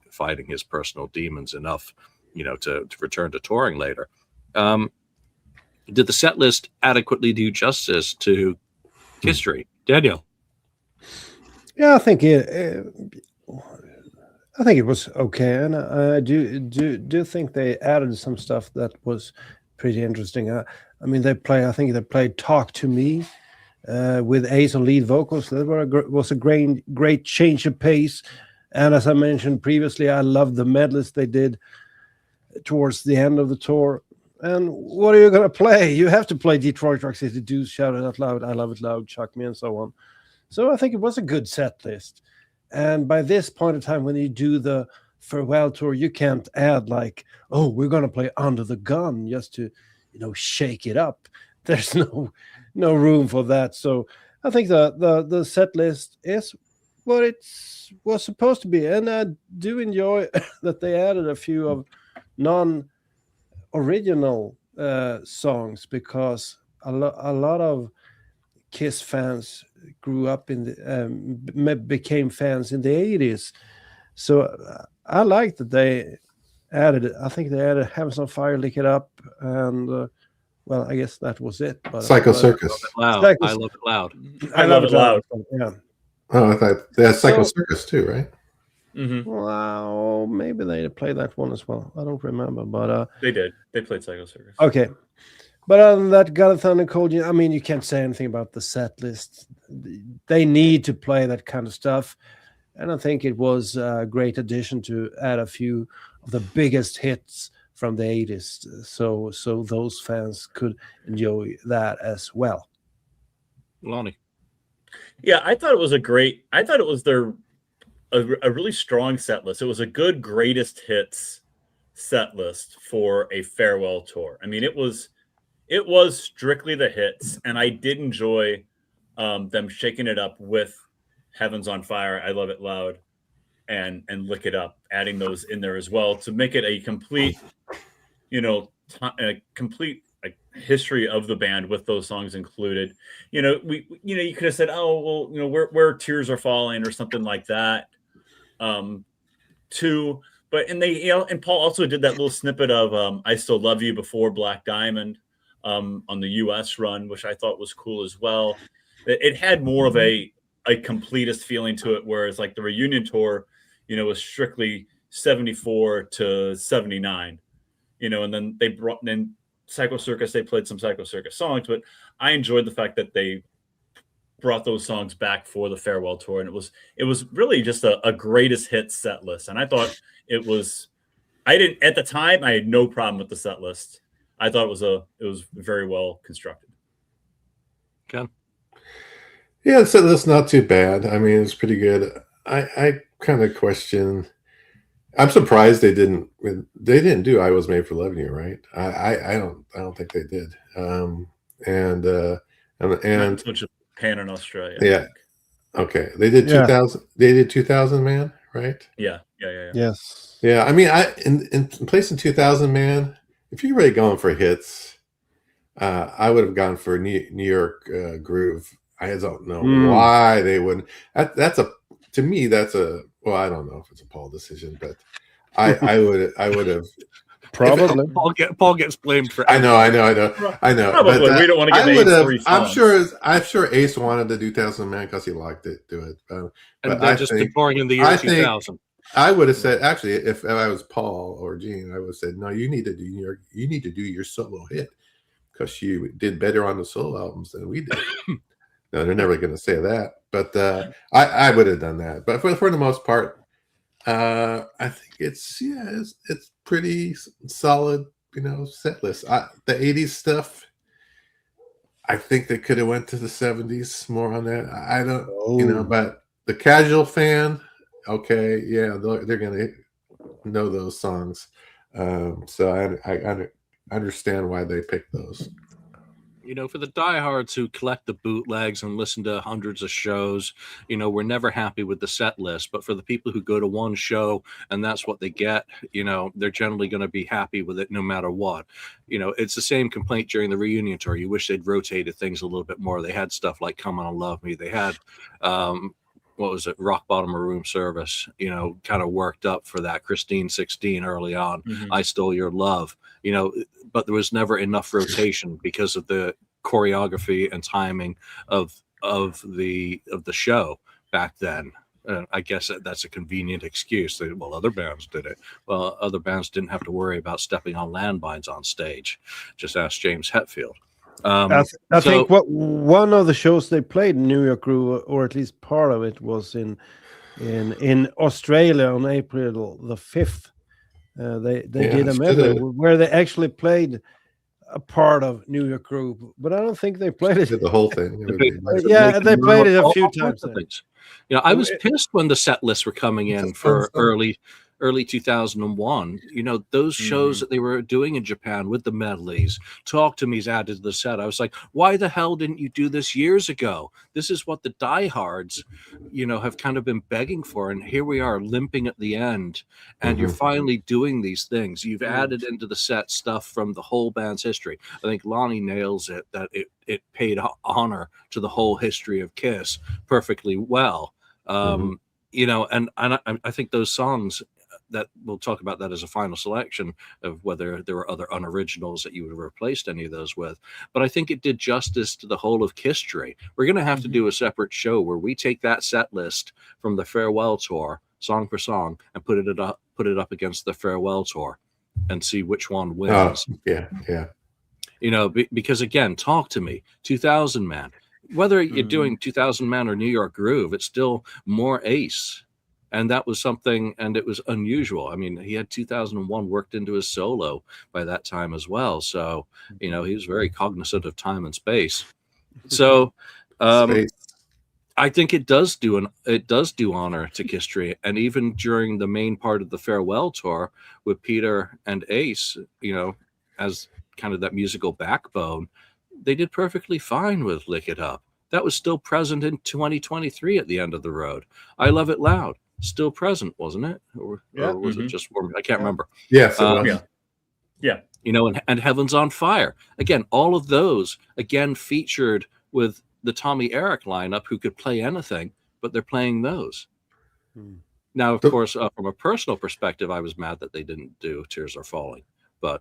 fighting his personal demons enough, to return to touring later. Did the set list adequately do justice to history, Daniel? Yeah, I think it was okay, and I do think they added some stuff that was pretty interesting. I think they played "Talk to Me" with Ace on lead vocals. That was a great change of pace. And as I mentioned previously, I loved the medleys they did towards the end of the tour. And what are you going to play? You have to play Detroit Rock City, Do Shout It Out Loud, I Love It Loud, Chuck Me, and so on. So I think it was a good set list. And by this point in time, when you do the farewell tour, you can't add like, oh, we're going to play Under the Gun just to, shake it up. There's no room for that. So I think the set list is what it was supposed to be. And I do enjoy that they added a few of non-original songs, because a lot of Kiss fans grew up in the became fans in the 80s. So I like that they added. I think they added "Heavens on Fire," "Lick It Up," and well, I guess that was it. But Psycho Circus. Loud. I Love It Loud. I Love It Loud. Yeah. Oh, I thought they had Psycho Circus too, right? Mm-hmm. Wow, maybe they played that one as well. I don't remember, but they did. They played Psycho Circus. Okay. But other than that, God of Thunder and Cold, I mean, you can't say anything about the set list. They need to play that kind of stuff. And I think it was a great addition to add a few of the biggest hits from the 80s. So those fans could enjoy that as well. Lonnie. Yeah, I thought it was a really strong set list. It was a good greatest hits set list for a farewell tour. I mean, it was strictly the hits, and I did enjoy them shaking it up with Heavens on Fire, I Love It Loud, and Lick It Up, adding those in there as well to make it a complete, history of the band with those songs included. You could have said, oh, well, where Tears Are Falling or something like that. And Paul also did that little snippet of I Still Love You before Black Diamond. On the US run, which I thought was cool as well. It had more of a completist feeling to it, whereas like the reunion tour, was strictly 74 to 79, and then they brought in Psycho Circus. They played some Psycho Circus songs, but I enjoyed the fact that they brought those songs back for the farewell tour. And it was really just a greatest hits set list. And I thought at the time, I had no problem with the set list. I thought it was very well constructed. Ken? Yeah, so that's not too bad. I mean, it's pretty good. I kind of question. I'm surprised they didn't do "I Was Made for Loving You," right? I don't think they did. And Japan and Australia. Yeah. Okay. They did 2000. They did 2000 Man, right? Yeah. Yes. Yeah. I mean, in place in 2000 Man. If you're really going for hits, I would have gone for New York Groove. I don't know why they wouldn't. To me, that's well, I don't know if it's a Paul decision, but I would have probably. Paul gets blamed for. I know. Probably. But, we don't want to get Ace 3 songs. I'm sure Ace wanted to do 2000 Man because he liked it. Do it, and they're just pouring in the year 2000. I would have said, actually, if I was Paul or Gene, I would have said, no, you need to do your solo hit because you did better on the solo albums than we did. No, they're never going to say that, but I would have done that. But for the most part, I think it's pretty solid, set list. The 80s stuff, I think they could have went to the 70s more on that. I don't, but the casual fan. Okay, yeah, they're gonna know those songs, so I understand why they picked those. For the diehards who collect the bootlegs and listen to hundreds of shows, we're never happy with the set list. But for the people who go to one show and that's what they get, they're generally going to be happy with it no matter what. It's the same complaint during the reunion tour. You wish they'd rotated things a little bit more. They had stuff like "Come On and Love Me." They had what was it, Rock Bottom or Room Service, kind of worked up for that. Christine 16 early on, I Stole Your Love, but there was never enough rotation because of the choreography and timing of the show back then. I guess that's a convenient excuse. Well, other bands did it. Well, other bands didn't have to worry about stepping on landmines on stage. Just ask James Hetfield. I think one of the shows they played in New York Groove, or at least part of it, was in Australia on April the 5th. They did a medley where they actually played a part of New York Groove, but I don't think they played it. Did the whole thing. It would be much- Yeah, they played it a all few sorts times of there. things. You know, I was pissed when the set lists were coming in It's a fun for song. early 2001. You know, those shows that they were doing in Japan with the medleys, Talk to Me's added to the set. I was like, why the hell didn't you do this years ago? This is what the diehards, you know, have kind of been begging for, and here we are limping at the end, and you're finally doing these things. You've added into the set stuff from the whole band's history. I think Lonnie nails it, that it paid honor to the whole history of Kiss perfectly well. You know, and I think those songs, that we'll talk about that as a final selection of whether there were other unoriginals that you would have replaced any of those with. But I think it did justice to the whole of History. We're going to have to do a separate show where we take that set list from the farewell tour, song for song, and put it up against the farewell tour, and see which one wins. Yeah. You know, because again, Talk to Me, 2000 Man. Whether you're doing 2000 Man or New York Groove, it's still more Ace. And that was something, and it was unusual. I mean, he had 2001 worked into his solo by that time as well. So, you know, he was very cognizant of time and space. So, I think it does do honor to History. And even during the main part of the farewell tour with Peter and Ace, you know, as kind of that musical backbone, they did perfectly fine with Lick It Up. That was still present in 2023 at the end of the road. I Love It Loud, still present, wasn't it? Or was it just for me? I can't remember. Yes, it was. Yeah. You know, and Heaven's on Fire. Again, all of those, again, featured with the Tommy Eric lineup, who could play anything, but they're playing those. Now, of course, from a personal perspective, I was mad that they didn't do Tears Are Falling. But,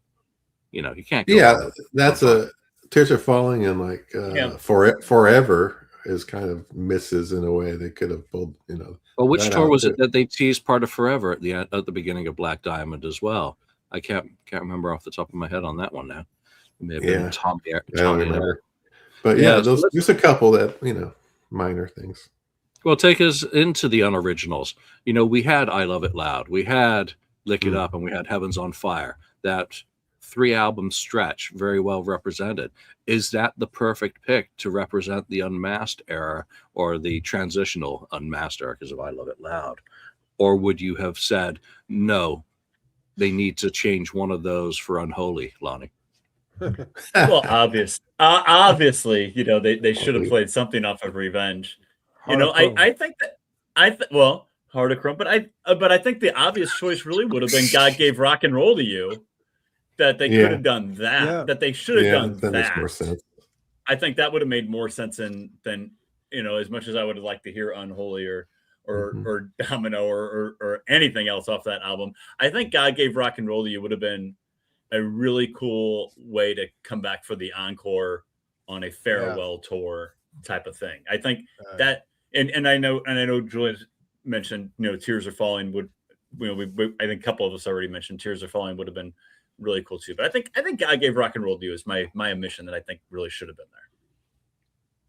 you know, you can't go wrong with that's a... Tears Are Falling, and like Forever is kind of misses in a way. They could have pulled, you know. Well, which tour was it that they teased part of Forever at the beginning of Black Diamond as well? I can't remember off the top of my head on that one now. It may have been Tommy remember. But there's a couple that, you know, minor things. Well, take us into the unoriginals. You know, we had I Love It Loud, we had Lick It Up, and we had Heaven's on Fire. That 3-album stretch, very well represented. Is that the perfect pick to represent the unmasked era or the transitional unmasked era because of I Love It Loud? Or would you have said, no, they need to change one of those for Unholy, Lonnie? Well, obviously, you know, they should have played something off of Revenge. You know, I think that Hardachrome, but I think the obvious choice really would have been God Gave Rock and Roll to You. That they could have done that. That they should have done that. Makes more sense. I think that would have made more sense than you know, as much as I would have liked to hear Unholy or Domino or anything else off that album. I think God Gave Rock and Roll to You would have been a really cool way to come back for the encore on a farewell tour type of thing. I think that, and I know Julia mentioned, you know, Tears Are Falling would, you know, I think a couple of us already mentioned Tears Are Falling would have been really cool too. But I think God Gave Rock and Roll to You is my omission that I think really should have been there.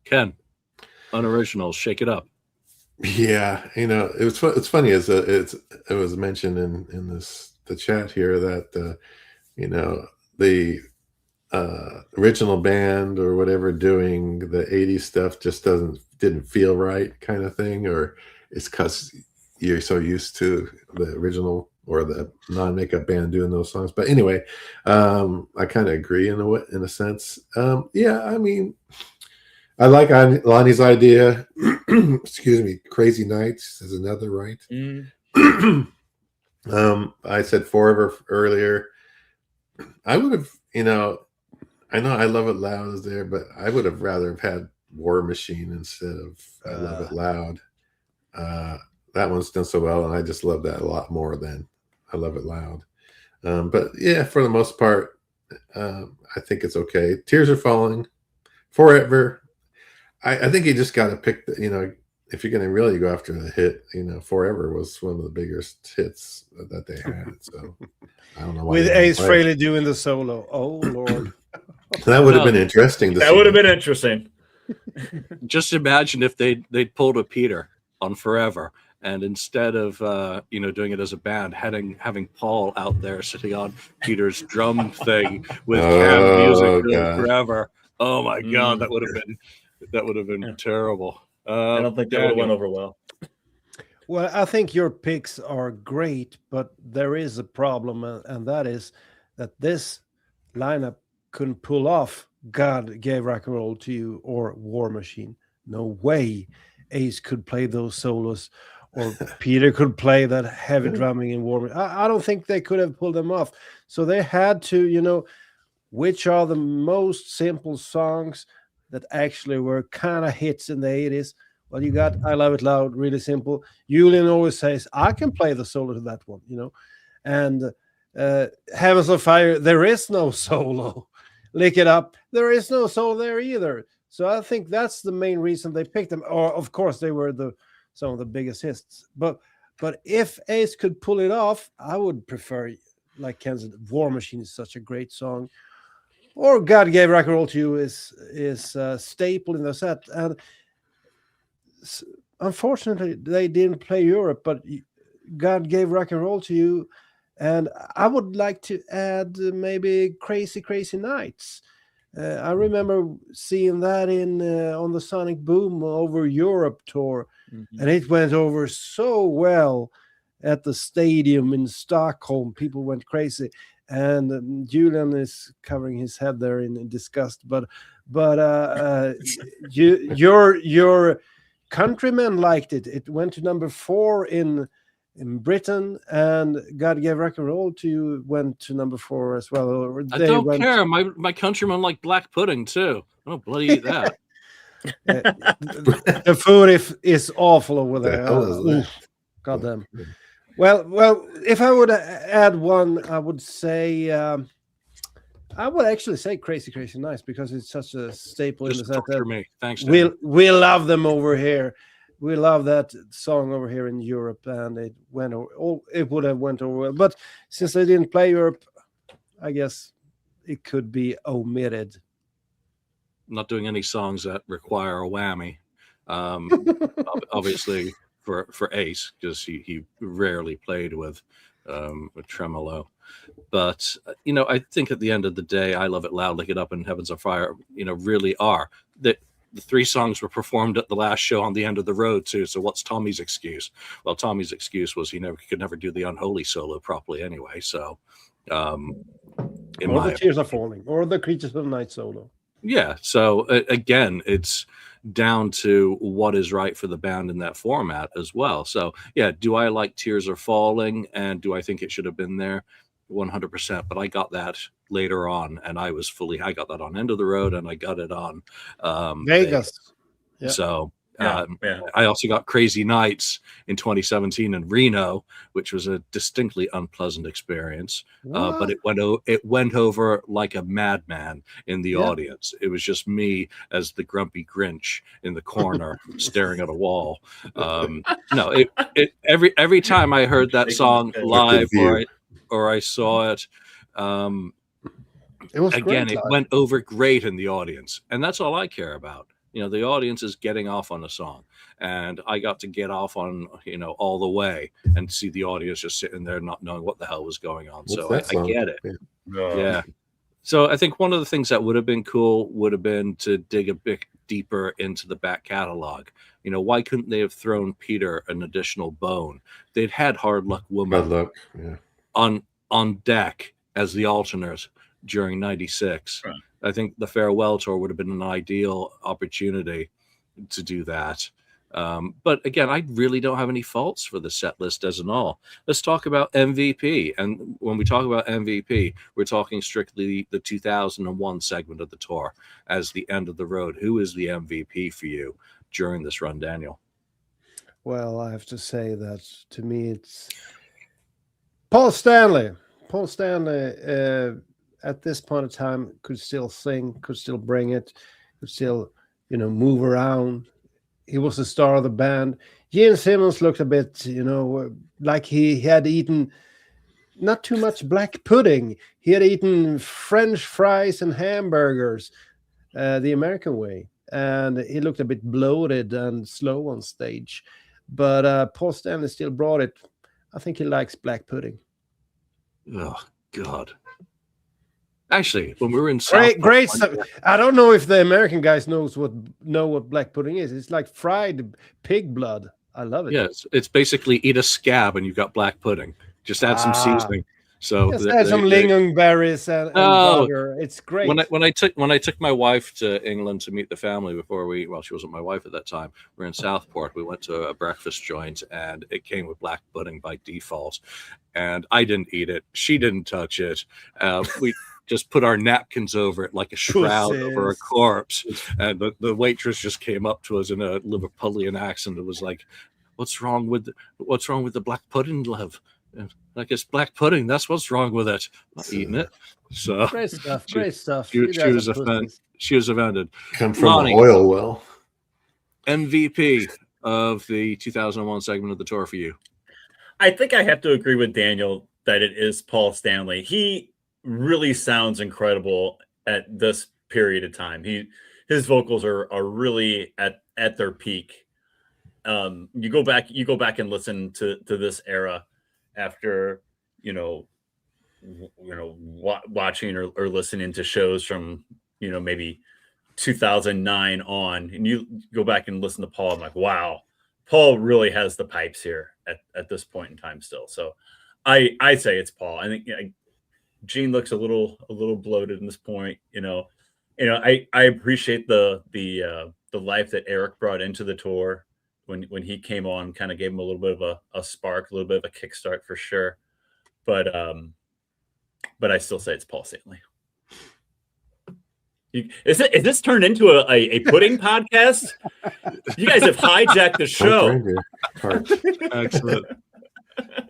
Ken, unoriginals, shake it up. Yeah, you know, it's funny as it was mentioned in the chat here that you know, the original band or whatever doing the 80s stuff just didn't feel right, kind of thing, or it's because you're so used to the original or the non-makeup band doing those songs. But anyway, I kind of agree in a sense. Yeah, I mean, I like Lonnie's idea. Excuse me, Crazy Nights is another, right? I said Forever earlier. I would have, you know I Love It Loud is there, but I would have rather have had War Machine instead of I Love It Loud. That one's done so well, and I just love that a lot more than I Love It Loud. But yeah, for the most part, I think it's okay. Tears Are Falling, Forever. I think you just got to pick, you know, if you're going to really go after the hit, you know, Forever was one of the biggest hits that they had. So I don't know why. With Ace Frehley doing the solo. Oh, Lord. That would have been interesting. That would have been interesting. Just imagine if they'd pulled a Peter on Forever And instead of doing it as a band, having Paul out there sitting on Peter's drum thing with canned music forever. Oh my God, that would have been terrible. I don't think that would have went over well. Well, I think your picks are great, but there is a problem, and that is that this lineup couldn't pull off God Gave Rock and Roll to You or War Machine. No way Ace could play those solos, or Peter could play that heavy drumming in War Machine. I don't think they could have pulled them off. So they had to, which are the most simple songs that actually were kind of hits in the 80s. Well, you got I Love It Loud, really simple. Julian always says, I can play the solo to that one, And Heavens of Fire, there is no solo. Lick It Up, there is no solo there either. So I think that's the main reason they picked them. Or, of course, they were some of the biggest hits. But if Ace could pull it off, I would prefer, like Ken said, War Machine is such a great song. Or God Gave Rock and Roll to You is a staple in the set. And unfortunately, they didn't play Europe, but God Gave Rock and Roll to You. And I would like to add maybe Crazy Crazy Nights. I remember seeing that on the Sonic Boom over Europe tour, and it went over so well at the stadium in Stockholm. People went crazy, and Julian is covering his head there in disgust. But your countrymen liked it. It went to number 4 in Britain, and God Gave Rock and Roll to You went to number 4 as well. I don't care. My countrymen like black pudding too. I don't bloody eat that. The food is awful over there. God damn. Well, if I would add one, I would say I would actually say Crazy Crazy Nights, because it's such a staple in the set. For me. Thanks. We love them over here. We love that song over here in Europe, and it went over. It would have went over well, but since they didn't play Europe, I guess it could be omitted. Not doing any songs that require a whammy, obviously for Ace, because he rarely played with tremolo. But I think at the end of the day, I Love It Loud, Lick It Up, and Heavens of Fire, really are that. The 3 songs were performed at the last show on the end of the road too. So what's Tommy's excuse? Well, Tommy's excuse was he could never do the Unholy solo properly anyway. So, or the Tears Are Falling, or the Creatures of the Night solo. Yeah. So again, it's down to what is right for the band in that format as well. So yeah, do I like Tears Are Falling, and do I think it should have been there? 100%. But I got that later on, and I got that on End of the Road, and I got it on Vegas. Yeah. So I also got Crazy Nights in 2017 in Reno, which was a distinctly unpleasant experience. But it went over like a madman in the audience. It was just me as the grumpy Grinch in the corner staring at a wall. No, every time I heard that song live or I saw it, it was again, it went over great in the audience, and that's all I care about. The audience is getting off on a song, and I got to get off on, all the way, and see the audience just sitting there not knowing what the hell was going on. So I get it. Yeah. So I think one of the things that would have been cool would have been to dig a bit deeper into the back catalog. Why couldn't they have thrown Peter an additional bone? They'd had Hard Luck Woman on deck as the alternate during '96. Right. I think the farewell tour would have been an ideal opportunity to do that. But again, I really don't have any faults for the set list as an all. Let's talk about MVP. And when we talk about MVP, we're talking strictly the 2001 segment of the tour as the end of the road. Who is the MVP for you during this run, Daniel? Well, I have to say that to me, it's Paul Stanley. Paul Stanley, at this point in time, could still sing, could still bring it, could still, move around. He was the star of the band. Gene Simmons looked a bit, like he had eaten not too much black pudding. He had eaten French fries and hamburgers the American way. And he looked a bit bloated and slow on stage. but Paul Stanley still brought it. I think he likes black pudding. Oh God! Actually, when we were in South Great stuff. I don't know if the American guys know what black pudding is. It's like fried pig blood. I love it. Yes, it's basically eat a scab and you've got black pudding. Just add some seasoning. So just add some lingonberries and butter. It's great. When I took my wife to England to meet the family before she wasn't my wife at that time. We were in Southport. We went to a breakfast joint and it came with black pudding by default. And I didn't eat it. She didn't touch it. We just put our napkins over it like a shroud over a corpse. And the waitress just came up to us in a Liverpudlian accent. It was like, what's wrong with the black pudding, love? Like, it's black pudding. That's what's wrong with it. I'm not eating it. So great stuff. Great stuff. She was offended. She was offended. Come from Lonnie, an oil well. MVP of the 2001 segment of the tour for you. I think I have to agree with Daniel that it is Paul Stanley. He really sounds incredible at this period of time. His vocals are really at their peak. You go back and listen to this era after watching or listening to shows from maybe 2009 on, and you go back and listen to Paul. I'm like, wow, Paul really has the pipes here at this point in time still. So I say it's Paul. I think Gene looks a little bloated in this point. I appreciate the life that Eric brought into the tour. When he came on, kind of gave him a little bit of a spark, a little bit of a kickstart for sure. But I still say it's Paul Stanley. Is this turned into a pudding podcast? You guys have hijacked the show. Excellent.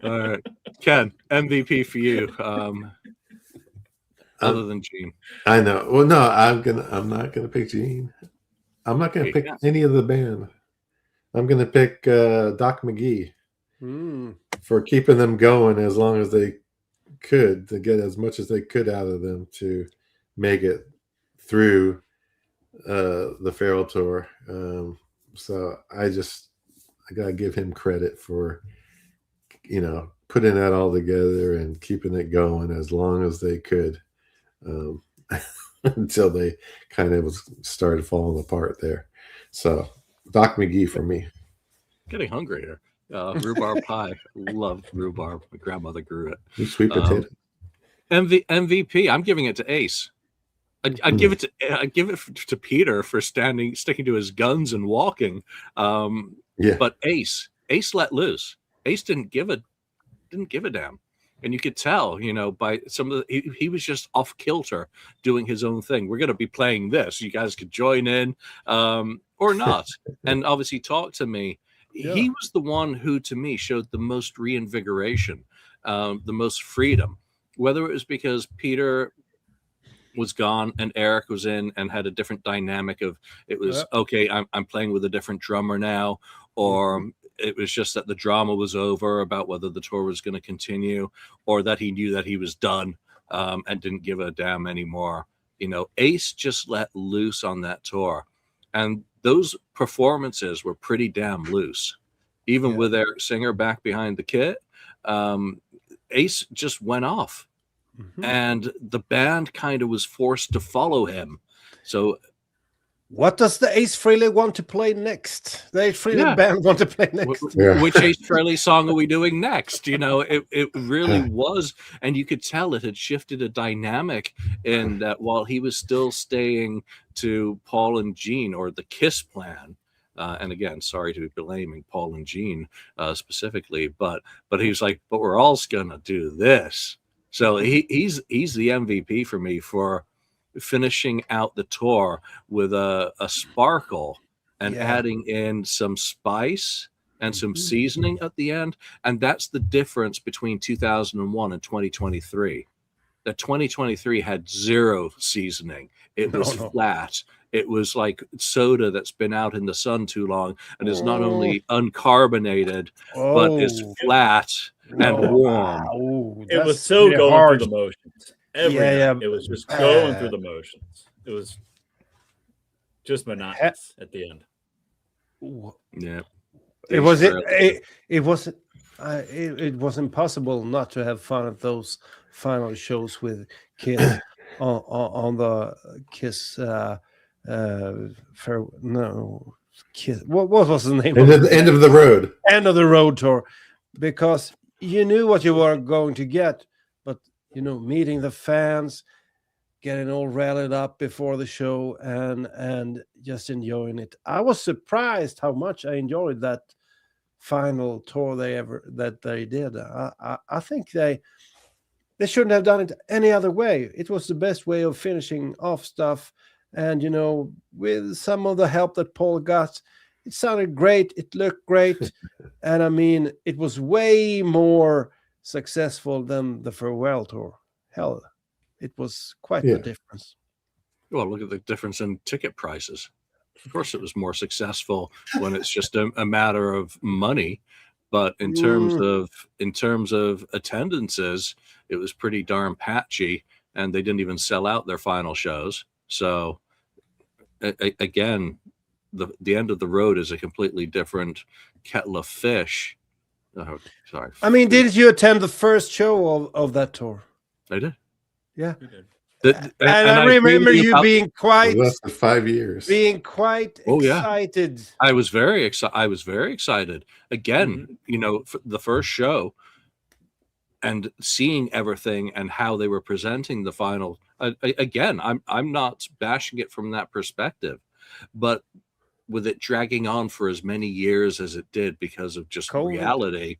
All right, Ken, MVP for you. Other than Gene. I know. Well, no, I'm not gonna pick Gene. I'm not gonna pick any of the band. I'm going to pick Doc McGee for keeping them going as long as they could, to get as much as they could out of them to make it through the Farewell Tour. So I got to give him credit for, putting that all together and keeping it going as long as they could until they kind of started falling apart there. So Doc McGee for me. Getting hungry here. Rhubarb pie. Loved rhubarb. My grandmother grew it. Sweet potato. MVP. I'm giving it to Ace. I'd give it to Peter for sticking to his guns and walking. But Ace let loose. Ace didn't give a damn. And you could tell, by some of he was just off kilter doing his own thing. We're going to be playing this. You guys could join in or not. And obviously talk to me. Yeah. He was the one who, to me, showed the most reinvigoration, the most freedom, whether it was because Peter was gone and Eric was in and had a different dynamic of it was, okay, I'm playing with a different drummer now, or it was just that the drama was over about whether the tour was going to continue, or that he knew that he was done and didn't give a damn anymore. Ace just let loose on that tour. And those performances were pretty damn loose. Even with Eric Singer back behind the kit, Ace just went off. Mm-hmm. And the band kind of was forced to follow him. So what does the Ace Frehley want to play next? The Ace Frehley band want to play next. Which Ace Frehley song are we doing next? It really was. And you could tell it had shifted a dynamic in that while he was still staying to Paul and Gene, or the KISS plan. And again, sorry to be blaming Paul and Gene specifically, but he was like, but we're all going to do this. So he's the MVP for me for finishing out the tour with a sparkle and adding in some spice and some seasoning at the end. And that's the difference between 2001 and 2023. That 2023 had zero seasoning. It was flat. It was like soda that's been out in the sun too long and is not only uncarbonated, but is flat and warm. It was so going through the motions. It was just going through the motions. It was just monotonous at the end. Yeah. It was it was impossible not to have fun at those final shows with Kiss on the Kiss Kiss. What was the name? End of the road. End of the road tour, because you knew what you were going to get, but meeting the fans, getting all rallied up before the show, and just enjoying it. I was surprised how much I enjoyed that final tour that they did. I think they shouldn't have done it any other way. It was the best way of finishing off stuff, and with some of the help that Paul got, it sounded great, it looked great, and I mean, it was way more successful than the farewell tour. Hell, it was quite the difference. Well, look at the difference in ticket prices. Of course, it was more successful when it's just a matter of money, but in terms of attendances, it was pretty darn patchy, and they didn't even sell out their final shows. So, again, the end of the road is a completely different kettle of fish. Oh, sorry. I mean, did you attend the first show of that tour? I did. Yeah. And I remember you being quite less than 5 years. Being quite excited. I was very excited. Again, for the first show, and seeing everything and how they were presenting the final. Again, I'm not bashing it from that perspective, but with it dragging on for as many years as it did because of just COVID. Reality,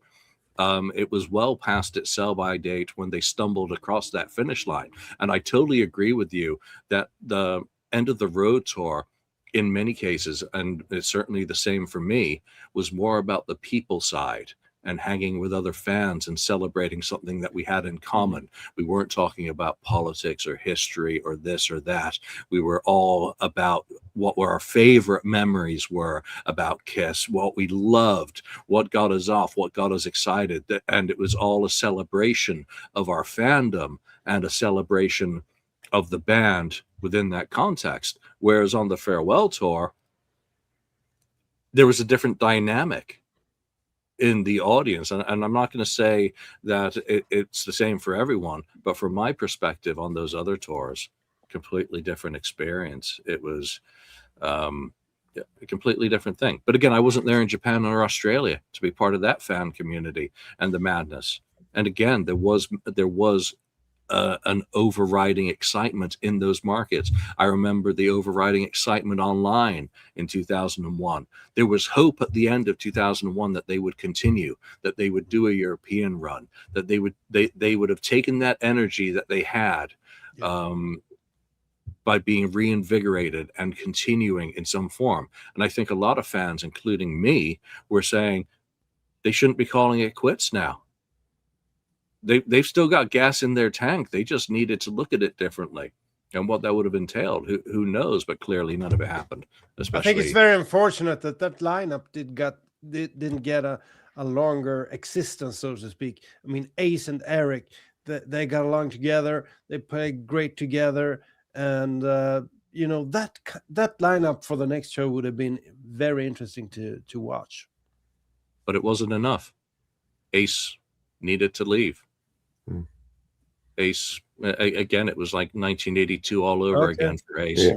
it was well past its sell-by date when they stumbled across that finish line. And I totally agree with you that the end of the road tour, in many cases, and it's certainly the same for me, was more about the people side and hanging with other fans and celebrating something that we had in common. We weren't talking about politics or history or this or that. We were all about what our favorite memories were about Kiss, what we loved, what got us off, what got us excited. And it was all a celebration of our fandom and a celebration of the band within that context. Whereas on the farewell tour, there was a different dynamic in the audience, and I'm not going to say that it's the same for everyone, but from my perspective on those other tours, completely different experience. It was a completely different thing. But again, I wasn't there in Japan or Australia to be part of that fan community and the madness. And again, there was an overriding excitement in those markets. I remember the overriding excitement online in 2001. There was hope at the end of 2001 that they would continue, that they would do a European run, that they would have taken that energy that they had by being reinvigorated and continuing in some form. And I think a lot of fans, including me, were saying they shouldn't be calling it quits now. They've still got gas in their tank. They just needed to look at it differently, and what that would have entailed, who knows? But clearly, none of it happened. Especially, I think it's very unfortunate that lineup didn't get a longer existence, so to speak. I mean, Ace and Eric, they got along together. They played great together, and that lineup for the next show would have been very interesting to watch. But it wasn't enough. Ace needed to leave. Ace, again, it was like 1982 all over again for Ace. Yeah.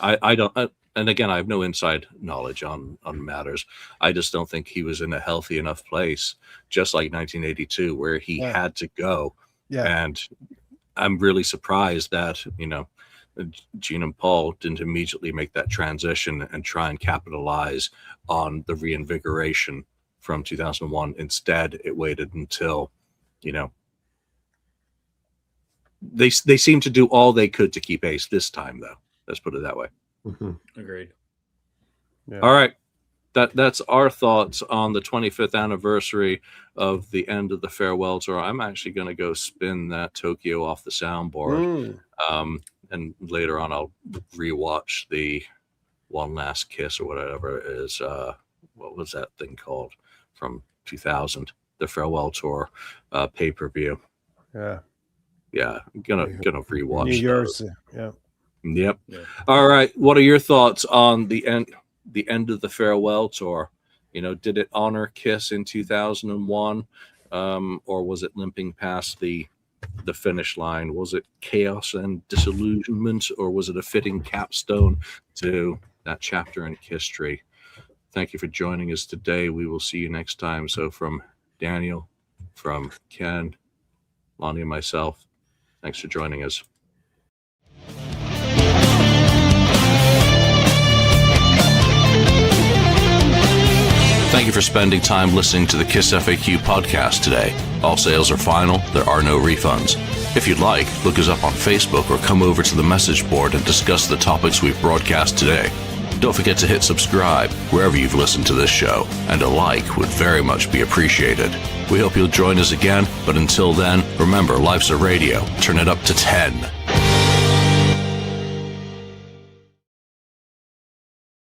I don't, and again, I have no inside knowledge on matters. I just don't think he was in a healthy enough place, just like 1982, where he had to go. Yeah. And I'm really surprised that, Gene and Paul didn't immediately make that transition and try and capitalize on the reinvigoration from 2001. Instead, it waited until, they seem to do all they could to keep Ace this time, though. Let's put it that way. Mm-hmm. Agreed. Yeah. All right. That's our thoughts on the 25th anniversary of the end of the farewell tour. I'm actually going to go spin that Tokyo off the soundboard. And later on, I'll rewatch the One Last Kiss or whatever it is. What was that thing called from 2000? The farewell tour pay-per-view. Yeah, I'm gonna rewatch New Jersey. Yep. Yeah. All right. What are your thoughts on the end of the farewell tour? Did it honor Kiss in 2001, or was it limping past the finish line? Was it chaos and disillusionment, or was it a fitting capstone to that chapter in history? Thank you for joining us today. We will see you next time. So from Daniel, from Ken, Lonnie, and myself, thanks for joining us. Thank you for spending time listening to the KissFAQ podcast today. All sales are final. There are no refunds. If you'd like, look us up on Facebook or come over to the message board and discuss the topics we've broadcast today. Don't forget to hit subscribe wherever you've listened to this show, and a like would very much be appreciated. We hope you'll join us again, but until then, remember, life's a radio. Turn it up to 10.